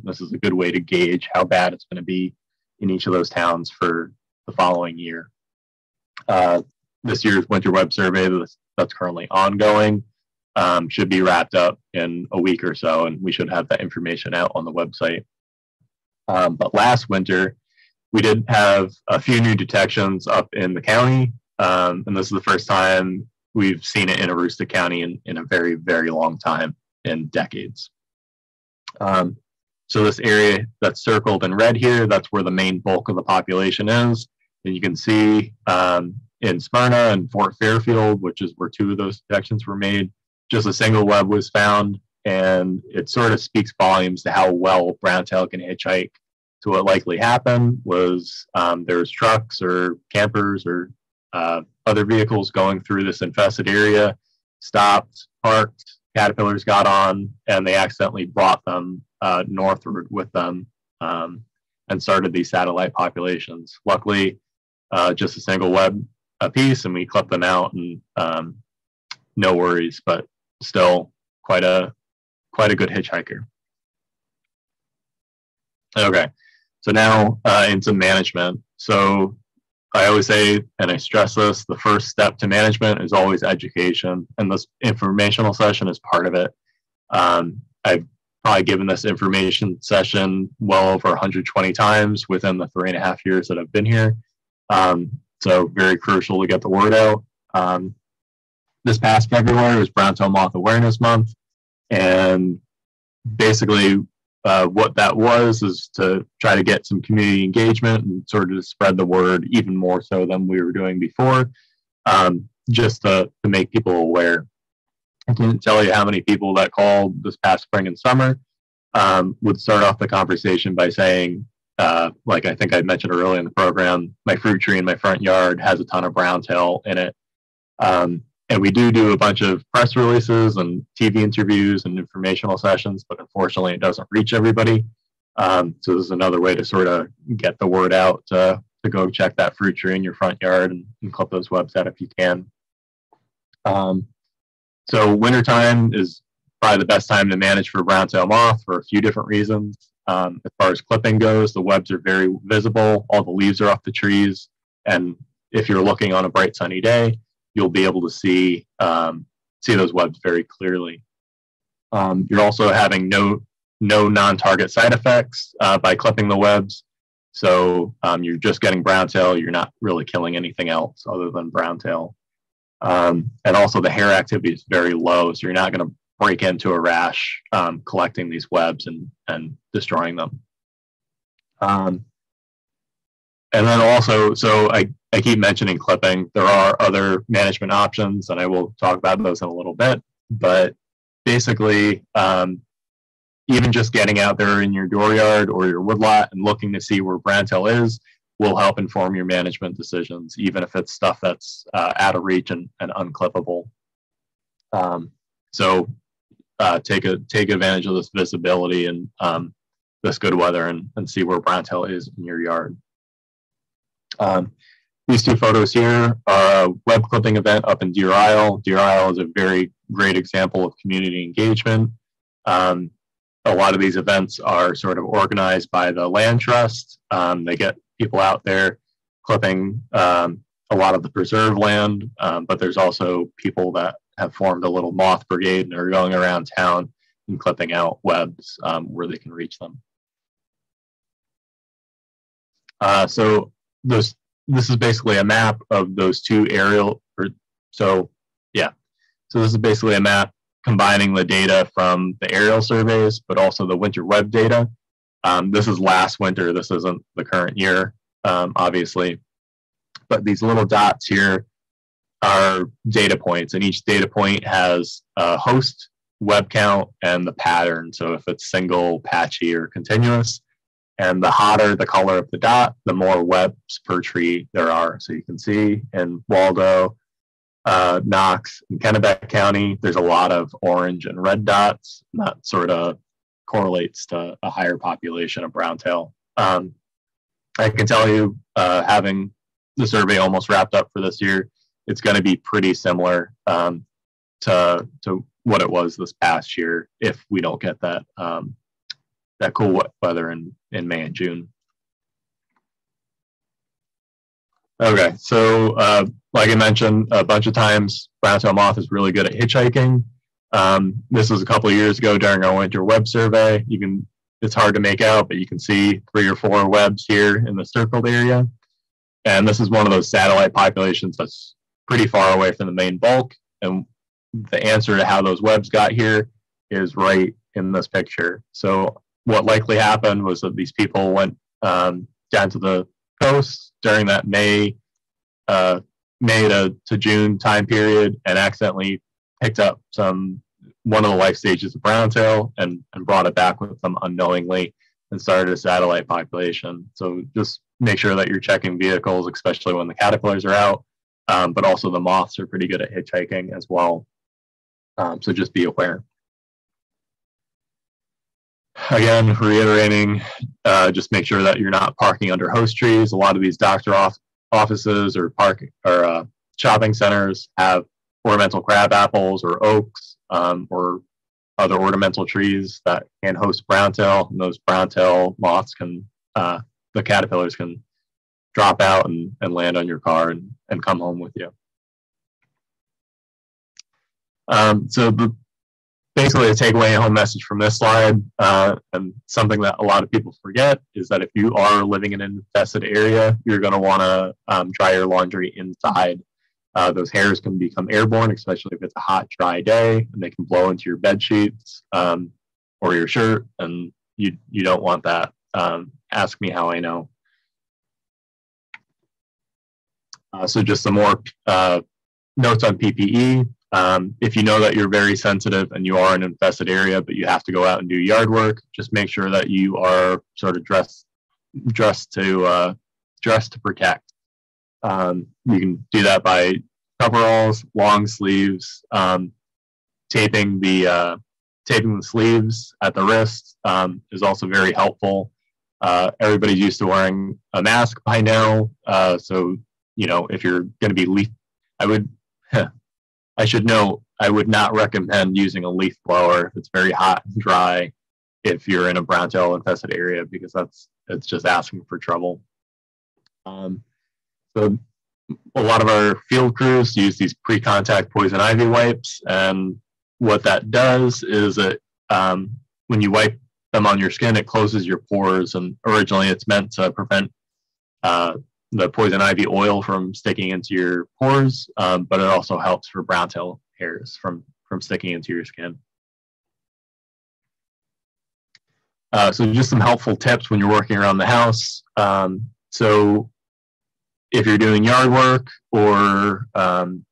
This is a good way to gauge how bad it's going to be in each of those towns for the following year. This year's winter web survey that's currently ongoing should be wrapped up in a week or so, and we should have that information out on the website. But last winter, we did have a few new detections up in the county, and this is the first time we've seen it in Aroostook County in a very, very long time, in decades. So this area that's circled in red here, that's where the main bulk of the population is. And you can see in Smyrna and Fort Fairfield, which is where 2 of those detections were made, just a single web was found, and it sort of speaks volumes to how well browntail can hitchhike. So what likely happened was there was trucks or campers or other vehicles going through this infested area, stopped, parked, caterpillars got on, and they accidentally brought them northward with them and started these satellite populations. Luckily, just a single web a piece, and we clipped them out, and no worries, but still quite a good hitchhiker. Okay, so now into management. So I always say, and I stress this, the first step to management is always education, and this informational session is part of it. I've probably given this information session well over 120 times within the 3.5 years that I've been here. So very crucial to get the word out. This past February was Browntail Moth Awareness Month, and basically what that was is to try to get some community engagement and sort of spread the word even more so than we were doing before, just to make people aware. I can't tell you how many people that called this past spring and summer would start off the conversation by saying, like I think I mentioned earlier in the program, my fruit tree in my front yard has a ton of browntail in it. And we do a bunch of press releases and TV interviews and informational sessions, but unfortunately it doesn't reach everybody. So this is another way to sort of get the word out to go check that fruit tree in your front yard and clip those webs out if you can. So wintertime is probably the best time to manage for browntail moth for a few different reasons. As far as clipping goes, the webs are very visible. All the leaves are off the trees. And if you're looking on a bright sunny day, you'll be able to see those webs very clearly. You're also having no non-target side effects by clipping the webs. So you're just getting browntail. You're not really killing anything else other than browntail. And also the hair activity is very low, so you're not going to break into a rash collecting these webs and destroying them. And then also, so I keep mentioning clipping. There are other management options, and I will talk about those in a little bit. But basically, even just getting out there in your dooryard or your woodlot and looking to see where browntail is will help inform your management decisions, even if it's stuff that's out of reach and unclippable. So take advantage of this visibility and this good weather and see where browntail is in your yard. These 2 photos here are a web clipping event up in Deer Isle. Deer Isle is a very great example of community engagement. A lot of these events are sort of organized by the land trust. They get people out there clipping a lot of the preserve land, but there's also people that have formed a little moth brigade and are going around town and clipping out webs where they can reach them. So this is basically a map of those 2 aerial, so this is basically a map combining the data from the aerial surveys, but also the winter web data. This is last winter, this isn't the current year, obviously, but these little dots here are data points, and each data point has a host, web count, and the pattern. So if it's single, patchy, or continuous, and the hotter the color of the dot, the more webs per tree there are. So you can see in Waldo, Knox, and Kennebec County, there's a lot of orange and red dots. That sort of correlates to a higher population of browntail. I can tell you, having the survey almost wrapped up for this year, it's going to be pretty similar to what it was this past year if we don't get that that cool wet weather in May and June. Okay, so like I mentioned a bunch of times, browntail moth is really good at hitchhiking. This was a couple of years ago during our winter web survey. It's hard to make out, but you can see 3 or 4 webs here in the circled area. And this is one of those satellite populations that's pretty far away from the main bulk. And the answer to how those webs got here is right in this picture. So what likely happened was that these people went down to the coast during that May to June time period and accidentally picked up one of the life stages of browntail and brought it back with them unknowingly and started a satellite population. So just make sure that you're checking vehicles, especially when the caterpillars are out, but also the moths are pretty good at hitchhiking as well. So just be aware. Again, reiterating, just make sure that you're not parking under host trees. A lot of these doctor offices or shopping centers have ornamental crab apples or oaks or other ornamental trees that can host browntail, and those browntail moths the caterpillars can drop out and land on your car and come home with you. So basically, the takeaway home message from this slide, and something that a lot of people forget, is that if you are living in an infested area, you're going to want to dry your laundry inside. Those hairs can become airborne, especially if it's a hot, dry day, and they can blow into your bed sheets or your shirt, and you don't want that. Ask me how I know. So just some more notes on PPE. If you know that you're very sensitive and you are in an infested area, but you have to go out and do yard work, just make sure that you are sort of dressed to protect. You can do that by coveralls, long sleeves, taping the sleeves at the wrist is also very helpful. Everybody's used to wearing a mask by now, so if you're going to be I should note, I would not recommend using a leaf blower if it's very hot and dry if you're in a browntail infested area, because it's just asking for trouble. So a lot of our field crews use these pre-contact poison ivy wipes, and what that does is that when you wipe them on your skin, it closes your pores, and originally it's meant to prevent the poison ivy oil from sticking into your pores, but it also helps for browntail hairs from sticking into your skin. So just some helpful tips when you're working around the house. So if you're doing yard work or mowing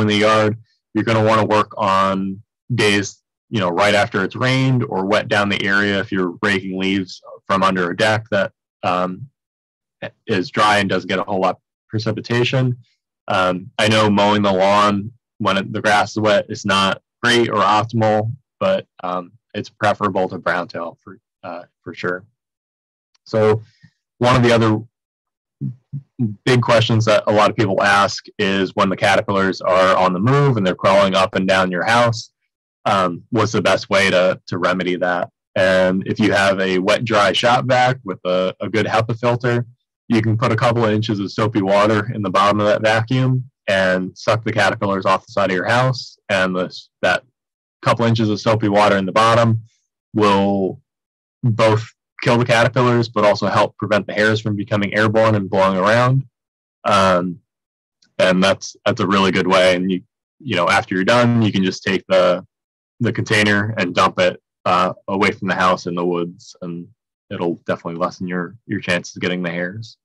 the yard, you're going to want to work on days right after it's rained or wet down the area. If you're raking leaves from under a deck that is dry and doesn't get a whole lot of precipitation. I know mowing the lawn when the grass is wet is not great or optimal, but it's preferable to browntail for sure. So one of the other big questions that a lot of people ask is when the caterpillars are on the move and they're crawling up and down your house, what's the best way to remedy that? And if you have a wet, dry shop vac with a good HEPA filter, you can put a couple of inches of soapy water in the bottom of that vacuum and suck the caterpillars off the side of your house. And that couple inches of soapy water in the bottom will both kill the caterpillars, but also help prevent the hairs from becoming airborne and blowing around. And that's a really good way. And after you're done, you can just take the container and dump it away from the house in the woods, and it'll definitely lessen your chances of getting the hairs.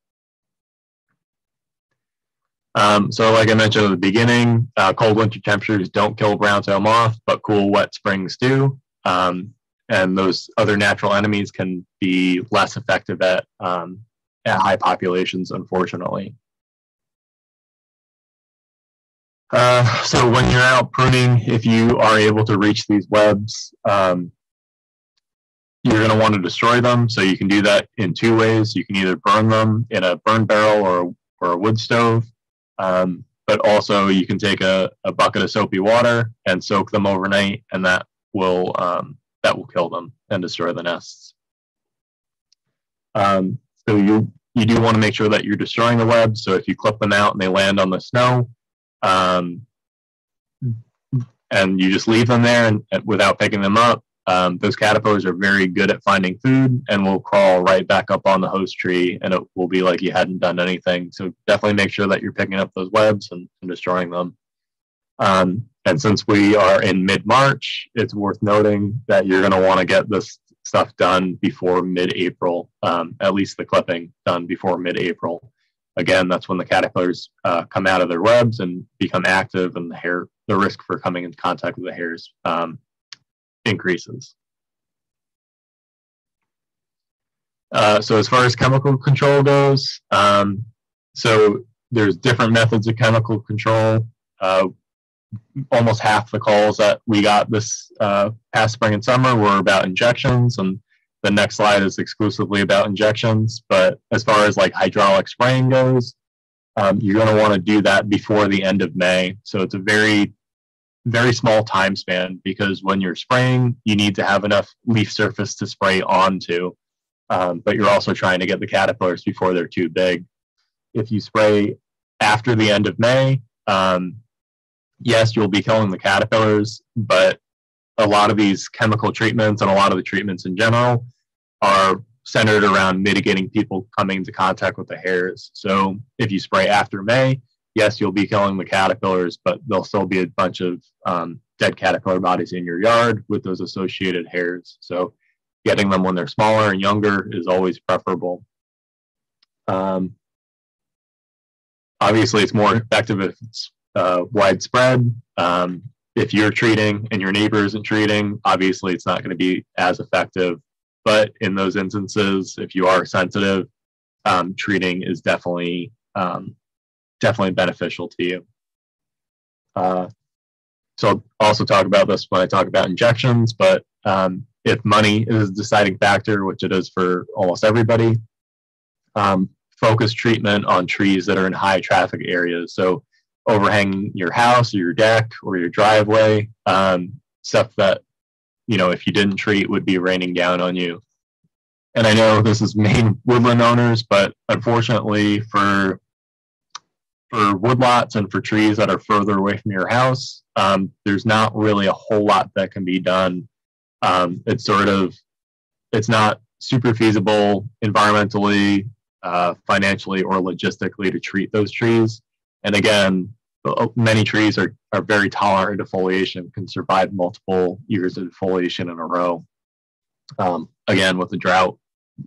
So like I mentioned at the beginning, cold winter temperatures don't kill browntail moth, but cool, wet springs do. And those other natural enemies can be less effective at high populations, unfortunately. So when you're out pruning, if you are able to reach these webs, you're going to want to destroy them. So you can do that in two ways. You can either burn them in a burn barrel or a wood stove, but also you can take a bucket of soapy water and soak them overnight, and that will kill them and destroy the nests. So you do want to make sure that you're destroying the webs. So if you clip them out and they land on the snow, and you just leave them there and without picking them up, those caterpillars are very good at finding food and will crawl right back up on the host tree, and it will be like you hadn't done anything. So definitely make sure that you're picking up those webs and destroying them. And since we are in mid-March, it's worth noting that you're going to want to get this stuff done before mid-April, at least the clipping done before mid-April. Again, that's when the caterpillars come out of their webs and become active, and the risk for coming in contact with the hairs increases. So as far as chemical control goes, so there's different methods of chemical control. Almost half the calls that we got this past spring and summer were about injections, and the next slide is exclusively about injections. But as far as like hydraulic spraying goes, you're going to want to do that before the end of May. So it's a very, very small time span, because when you're spraying, you need to have enough leaf surface to spray onto, but you're also trying to get the caterpillars before they're too big. If you spray after the end of May, yes, you'll be killing the caterpillars, but a lot of these chemical treatments and a lot of the treatments in general are centered around mitigating people coming into contact with the hairs. So if you spray after May, yes, you'll be killing the caterpillars, but there'll still be a bunch of dead caterpillar bodies in your yard with those associated hairs. So getting them when they're smaller and younger is always preferable. Obviously, it's more effective if it's widespread. If you're treating and your neighbor isn't treating, obviously it's not going to be as effective. But in those instances, if you are sensitive, treating is definitely beneficial to you. So I'll also talk about this when I talk about injections, but if money is a deciding factor, which it is for almost everybody, focus treatment on trees that are in high traffic areas. So overhanging your house or your deck or your driveway, stuff that, you know, if you didn't treat would be raining down on you. And I know this is Maine woodland owners, but unfortunately for woodlots and for trees that are further away from your house, there's not really a whole lot that can be done. It's not super feasible environmentally, financially, or logistically to treat those trees. And again, many trees are very tolerant of defoliation, can survive multiple years of defoliation in a row. Again, with the drought,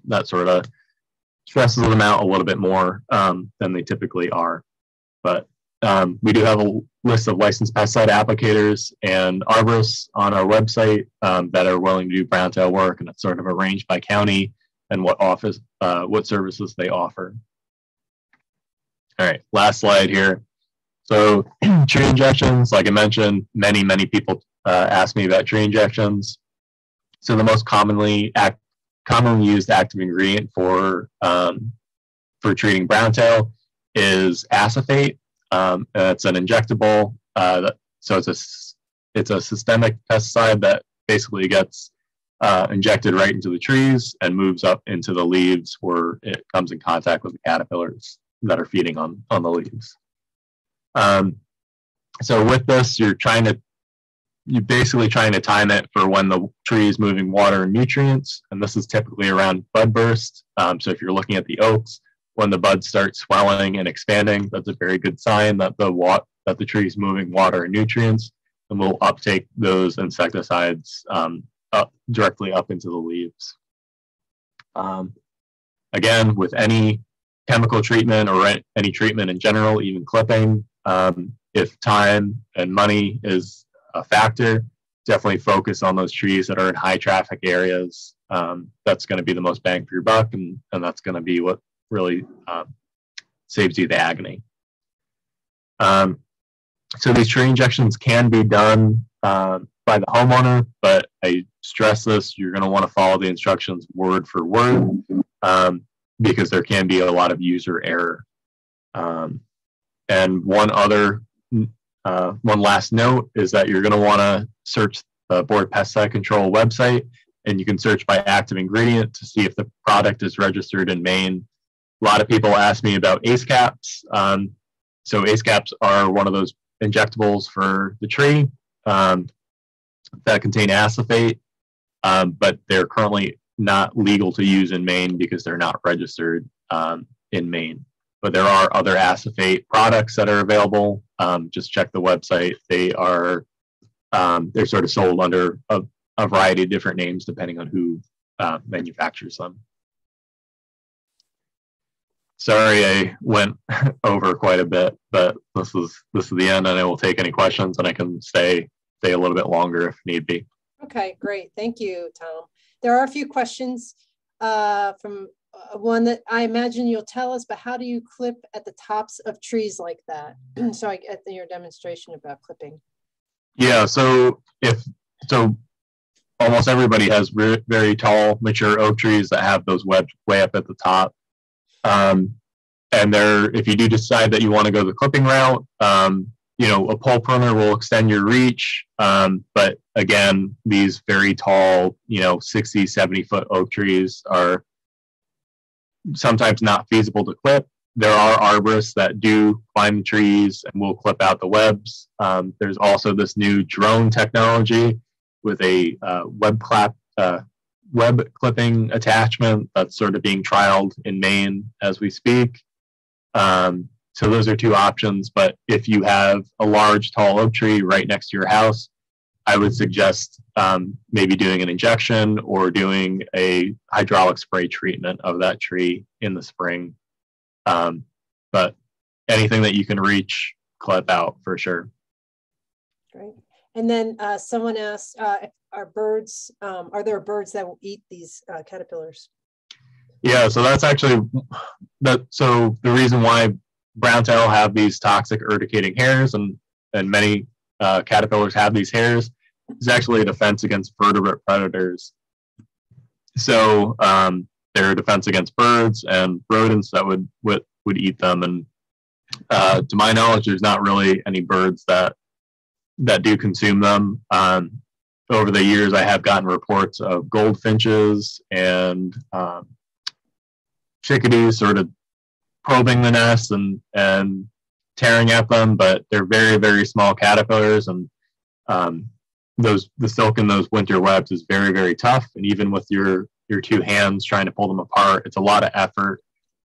that sort of stresses them out a little bit more than they typically are. But we do have a list of licensed pesticide applicators and arborists on our website that are willing to do browntail work, and it's sort of arranged by county and what services they offer. All right, last slide here. So tree injections, like I mentioned, many people ask me about tree injections. So the most commonly used active ingredient for treating browntail is acephate. It's an injectable. So it's a systemic pesticide that basically gets injected right into the trees and moves up into the leaves where it comes in contact with the caterpillars that are feeding on the leaves. So with this, you're basically trying to time it for when the tree is moving water and nutrients, and this is typically around bud burst. So if you're looking at the oaks, when the buds start swelling and expanding, that's a very good sign that the tree is moving water and nutrients, and will uptake those insecticides directly up into the leaves. Again, with any chemical treatment or any treatment in general, even clipping, if time and money is a factor, definitely focus on those trees that are in high traffic areas. That's going to be the most bang for your buck, and that's going to be what really saves you the agony. So these tree injections can be done by the homeowner, but I stress this, you're going to want to follow the instructions word for word, because there can be a lot of user error. And one last note is that you're going to want to search the Board Pesticide Control website, and you can search by active ingredient to see if the product is registered in Maine. A lot of people ask me about ACE caps. So ACE caps are one of those injectables for the tree that contain acephate, but they're currently not legal to use in Maine because they're not registered in Maine. But there are other acephate products that are available. Just check the website. They're sort of sold under a variety of different names depending on who manufactures them. Sorry, I went over quite a bit, but this is the end, and I will take any questions, and I can stay a little bit longer if need be. Okay, great. Thank you, Tom. There are a few questions from one that I imagine you'll tell us, but how do you clip at the tops of trees like that? So I get your demonstration about clipping. Yeah, so almost everybody has very tall, mature oak trees that have those webs way up at the top. And if you do decide that you want to go the clipping route, a pole pruner will extend your reach. But again, these very tall, 60, 70-foot oak trees are sometimes not feasible to clip. There are arborists that do climb trees and will clip out the webs. There's also this new drone technology with a web clipping attachment that's sort of being trialed in Maine as we speak. So those are two options, but if you have a large tall oak tree right next to your house, I would suggest maybe doing an injection or doing a hydraulic spray treatment of that tree in the spring. But anything that you can reach, clip out for sure. Great. And then someone asked, are there birds that will eat these caterpillars? Yeah, so that's actually so the reason why browntail have these toxic urticating hairs, and many caterpillars have these hairs, is actually a defense against vertebrate predators. So they're a defense against birds and rodents that would eat them. And to my knowledge, there's not really any birds that do consume them. Over the years, I have gotten reports of goldfinches and chickadees sort of probing the nests and tearing at them, but they're very, very small caterpillars, and the silk in those winter webs is very, very tough. And even with your two hands trying to pull them apart, it's a lot of effort.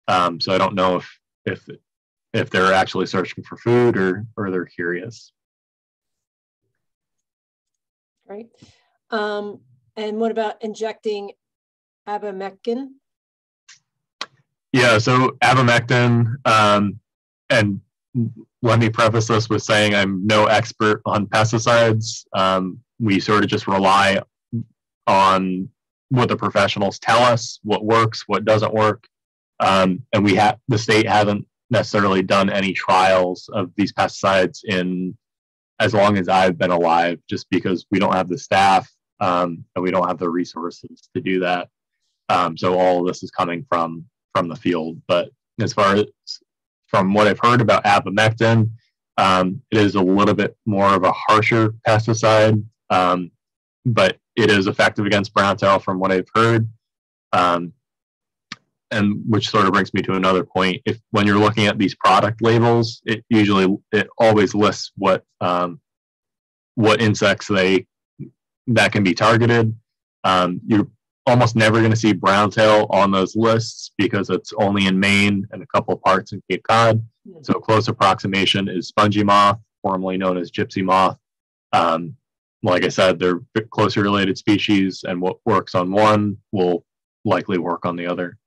So I don't know if they're actually searching for food or they're curious. Right. And what about injecting abamectin? Yeah, so abamectin, and let me preface this with saying I'm no expert on pesticides. We sort of just rely on what the professionals tell us, what works, what doesn't work. And the state hasn't necessarily done any trials of these pesticides in as long as I've been alive, just because we don't have the staff and we don't have the resources to do that. So all of this is coming from the field. But as far as from what I've heard about abamectin, it is a little bit more of a harsher pesticide, but it is effective against browntail from what I've heard. And which sort of brings me to another point. When you're looking at these product labels, it always lists what insects that can be targeted. You're almost never going to see browntail on those lists because it's only in Maine and a couple of parts in Cape Cod. So a close approximation is Spongy Moth, formerly known as gypsy moth. Like I said, they're closely related species, and what works on one will likely work on the other.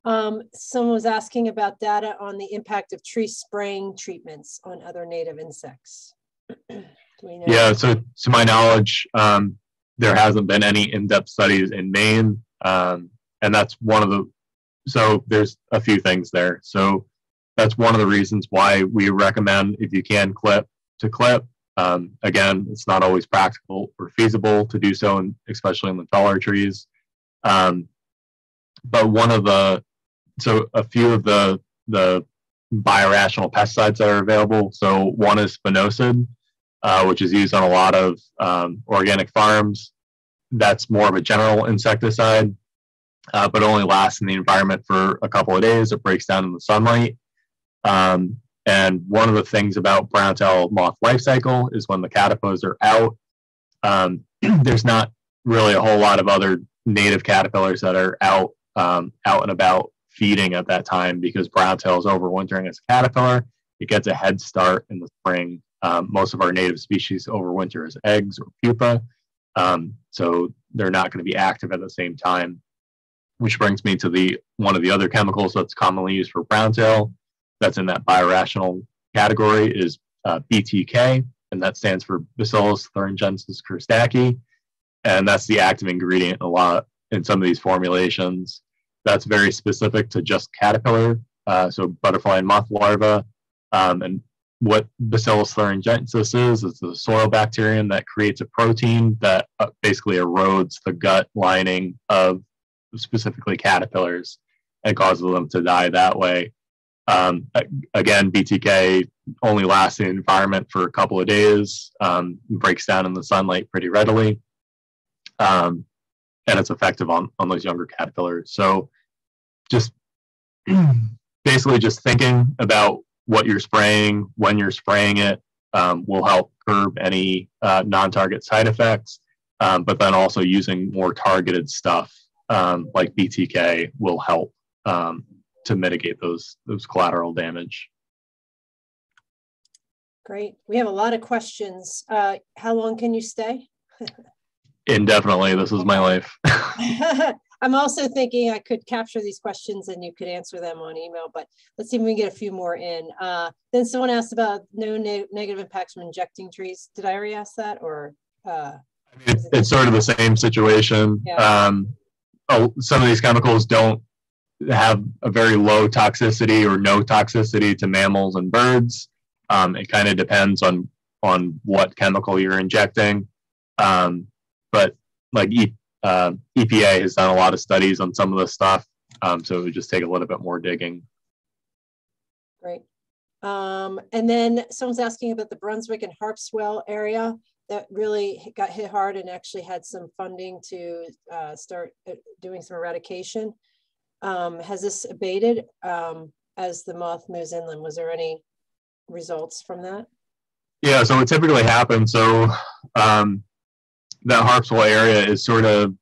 Someone was asking about data on the impact of tree spraying treatments on other native insects. Yeah, so to my knowledge, there hasn't been any in-depth studies in Maine, and that's one of the. So there's a few things there. So that's one of the reasons why we recommend, if you can clip, to clip. Again, it's not always practical or feasible to do so, especially in the taller trees. But a few of the biorational pesticides that are available. So one is spinosad, which is used on a lot of organic farms. That's more of a general insecticide, but only lasts in the environment for a couple of days. It breaks down in the sunlight. And one of the things about browntail moth life cycle is when the caterpillars are out, there's not really a whole lot of other native caterpillars that are out and about feeding at that time, because browntail is overwintering as a caterpillar. It gets a head start in the spring. Most of our native species overwinter as eggs or pupa, so they're not going to be active at the same time. Which brings me to one of the other chemicals that's commonly used for browntail, that's in that biorational category, is BTK, and that stands for Bacillus thuringiensis courstaki, and that's the active ingredient in some of these formulations. That's very specific to just caterpillar, so butterfly and moth larvae. And what Bacillus thuringiensis is the soil bacterium that creates a protein that basically erodes the gut lining of specifically caterpillars and causes them to die that way. Again, BTK only lasts in the environment for a couple of days, breaks down in the sunlight pretty readily, and it's effective on those younger caterpillars. So just basically just thinking about what you're spraying, when you're spraying it, will help curb any non-target side effects, but then also using more targeted stuff like BTK will help to mitigate those collateral damage. Great. We have a lot of questions. How long can you stay? Indefinitely. This is my life. I'm also thinking I could capture these questions and you could answer them on email, but let's see if we can get a few more in. Then someone asked about no negative impacts from injecting trees. Did I already ask that, or? It's sort of the same situation. Yeah. Some of these chemicals don't have a very low toxicity or no toxicity to mammals and birds. It kind of depends on what chemical you're injecting. But like EPA has done a lot of studies on some of this stuff, so it would just take a little bit more digging. Great. And then someone's asking about the Brunswick and Harpswell area that really got hit hard and actually had some funding to start doing some eradication. Has this abated as the moth moves inland? Was there any results from that? Yeah, so what typically happens, so that Harpswell area is sort of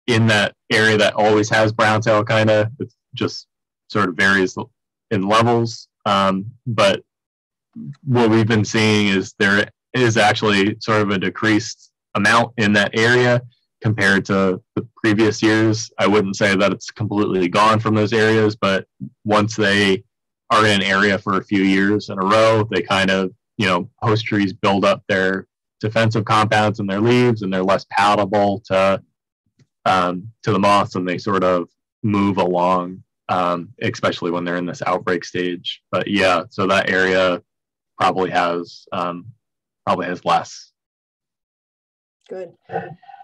in that area that always has browntail, kind of. It just sort of varies in levels. But what we've been seeing is there is actually sort of a decreased amount in that area compared to the previous years. I wouldn't say that it's completely gone from those areas, but once they are in an area for a few years in a row, they kind of, host trees build up their defensive compounds in their leaves, and they're less palatable to the moths, and they sort of move along, especially when they're in this outbreak stage. But yeah, so that area probably has less. Good.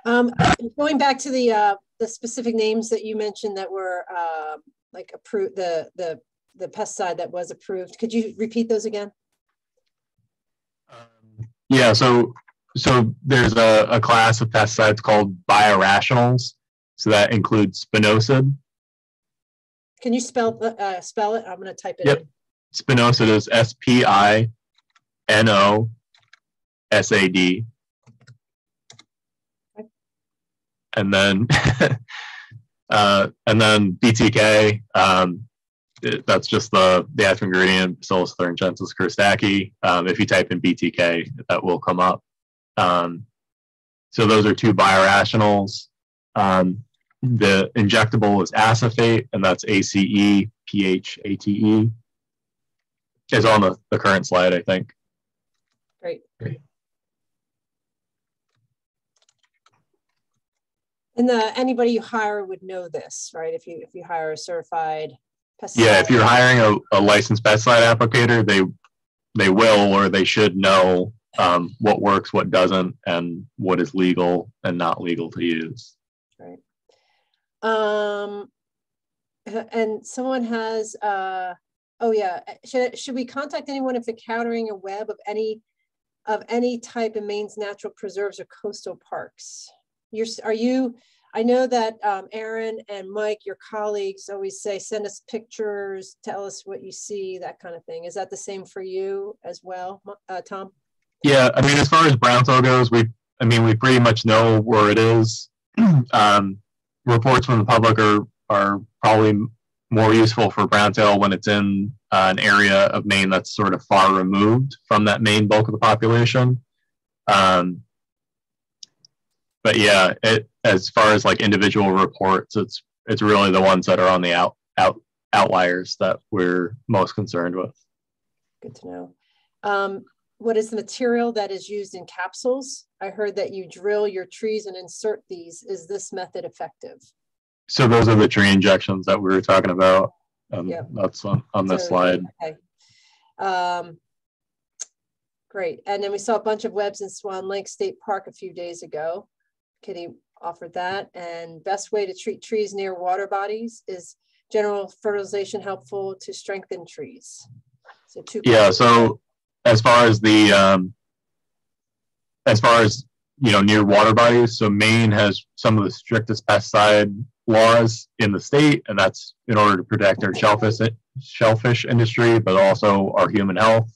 Going back to the specific names that you mentioned that were like approved, the pesticide that was approved, could you repeat those again? Yeah, so there's a class of pesticides called biorationals. So that includes spinosad. Can you spell it? I'm going to type it in. Spinosad is SPINOSAD. Okay. And then BTK. That's just the active ingredient, Bacillus thuringiensis courstaki. If you type in BTK, that will come up. So those are two biorationals. The injectable is acephate, and that's ACEPHATE. Is on the current slide, I think. Great. And anybody you hire would know this, right? If you hire a certified pesticide. Yeah, if you're hiring a licensed pesticide applicator, they will, or they should know what works, what doesn't, and what is legal and not legal to use. Right. And someone has, oh yeah, should we contact anyone if encountering a web of any type in Maine's natural preserves or coastal parks? I know that Aaron and Mike, your colleagues, always say, send us pictures, tell us what you see, that kind of thing. Is that the same for you as well, Tom? Yeah, I mean, as far as Browntail goes, we pretty much know where it is. Reports from the public are probably more useful for Browntail when it's in an area of Maine that's sort of far removed from that main bulk of the population. But yeah, as far as like individual reports, it's really the ones that are on the outliers that we're most concerned with. Good to know. What is the material that is used in capsules? I heard that you drill your trees and insert these. Is this method effective? So those are the tree injections that we were talking about. Yep. That's on this slide. Okay. Great. And then we saw a bunch of webs in Swan Lake State Park a few days ago. Kitty offered that. And best way to treat trees near water bodies is general fertilization helpful to strengthen trees. So so as far as near water bodies, so Maine has some of the strictest pesticide laws in the state, and that's in order to protect our shellfish industry, but also our human health.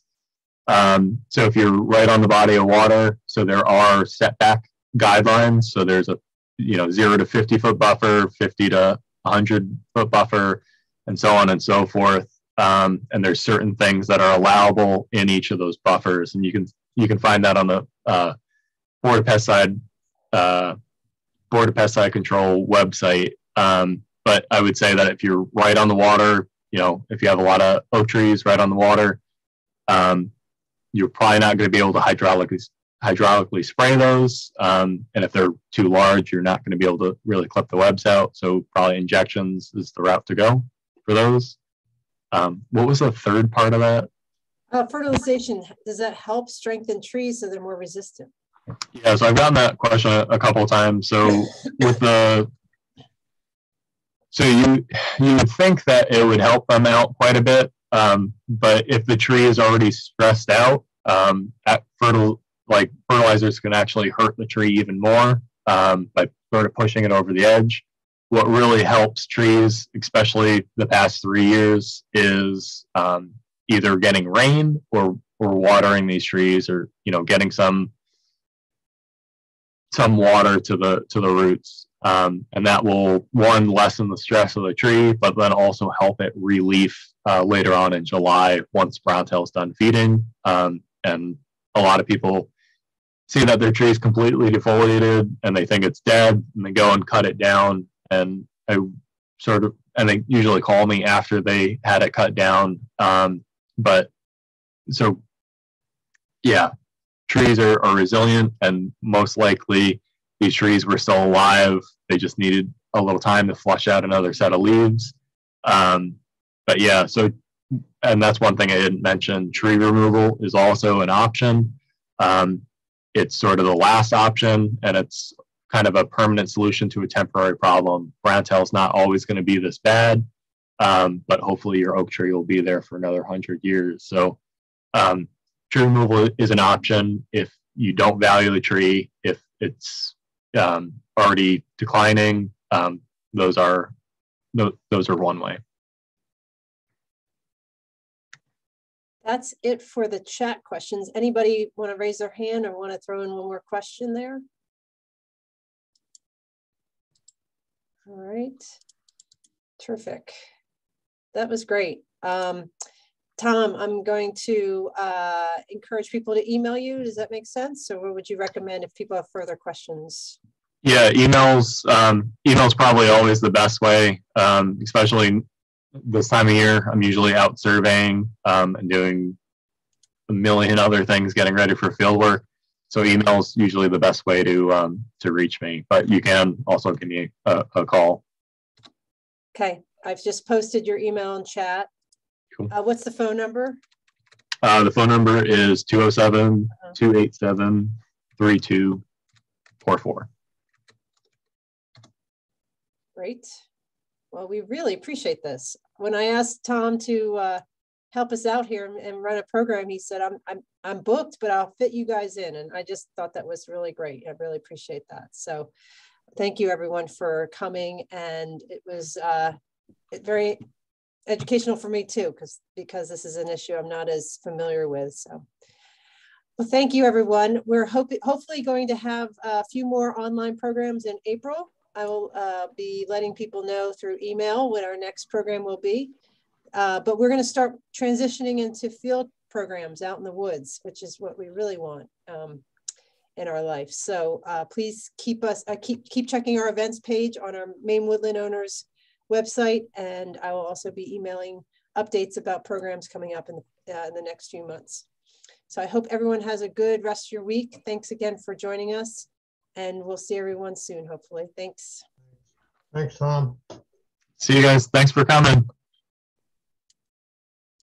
So if you're right on the body of water, so there are setback guidelines. So there's a 0 to 50 foot buffer, 50 to 100 foot buffer, and so on and so forth. And there's certain things that are allowable in each of those buffers, and you can find that on the Board of Pesticide Control website. But I would say that if you're right on the water, if you have a lot of oak trees right on the water, you're probably not going to be able to hydraulically spray those. And if they're too large, you're not going to be able to really clip the webs out. So probably injections is the route to go for those. What was the third part of that? Fertilization. Does that help strengthen trees so they're more resistant? Yeah, so I've gotten that question a couple of times. So you would think that it would help them out quite a bit, but if the tree is already stressed out, fertilizers can actually hurt the tree even more by sort of pushing it over the edge. What really helps trees, especially the past 3 years, is either getting rain or watering these trees, or getting some water to the roots, and that will, one, lessen the stress of the tree, but then also help it re-leaf later on in July once Browntail's done feeding. And a lot of people see that their tree is completely defoliated and they think it's dead, and they go and cut it down, and they usually call me after they had it cut down. But so yeah, trees are resilient, and most likely these trees were still alive. They just needed a little time to flush out another set of leaves. But yeah, and that's one thing I didn't mention. Tree removal is also an option. It's sort of the last option, and it's kind of a permanent solution to a temporary problem. Browntail's not always going to be this bad, but hopefully your oak tree will be there for another 100 years. So tree removal is an option if you don't value the tree, if it's already declining. Those are one way. That's it for the chat questions. Anybody want to raise their hand or want to throw in one more question there? All right, terrific. That was great. Tom, I'm going to encourage people to email you. Does that make sense? So what would you recommend if people have further questions? Yeah, email's probably always the best way, especially this time of year. I'm usually out surveying and doing a million other things, getting ready for field work. So email's usually the best way to reach me, but you can also give me a call. Okay, I've just posted your email in chat. Cool. What's the phone number? The phone number is 207-287-3244. Great. Well, we really appreciate this. When I asked Tom to help us out here and run a program, he said, I'm booked, but I'll fit you guys in. And I just thought that was really great. I really appreciate that. So thank you everyone for coming. And it was very educational for me too, because this is an issue I'm not as familiar with. So well, thank you everyone. We're hopefully going to have a few more online programs in April. I will be letting people know through email what our next program will be. But we're going to start transitioning into field programs out in the woods, which is what we really want in our life. So please keep checking our events page on our Maine Woodland Owners website, and I will also be emailing updates about programs coming up in the next few months. So I hope everyone has a good rest of your week. Thanks again for joining us, and we'll see everyone soon, hopefully. Thanks. Thanks, Tom. See you guys. Thanks for coming.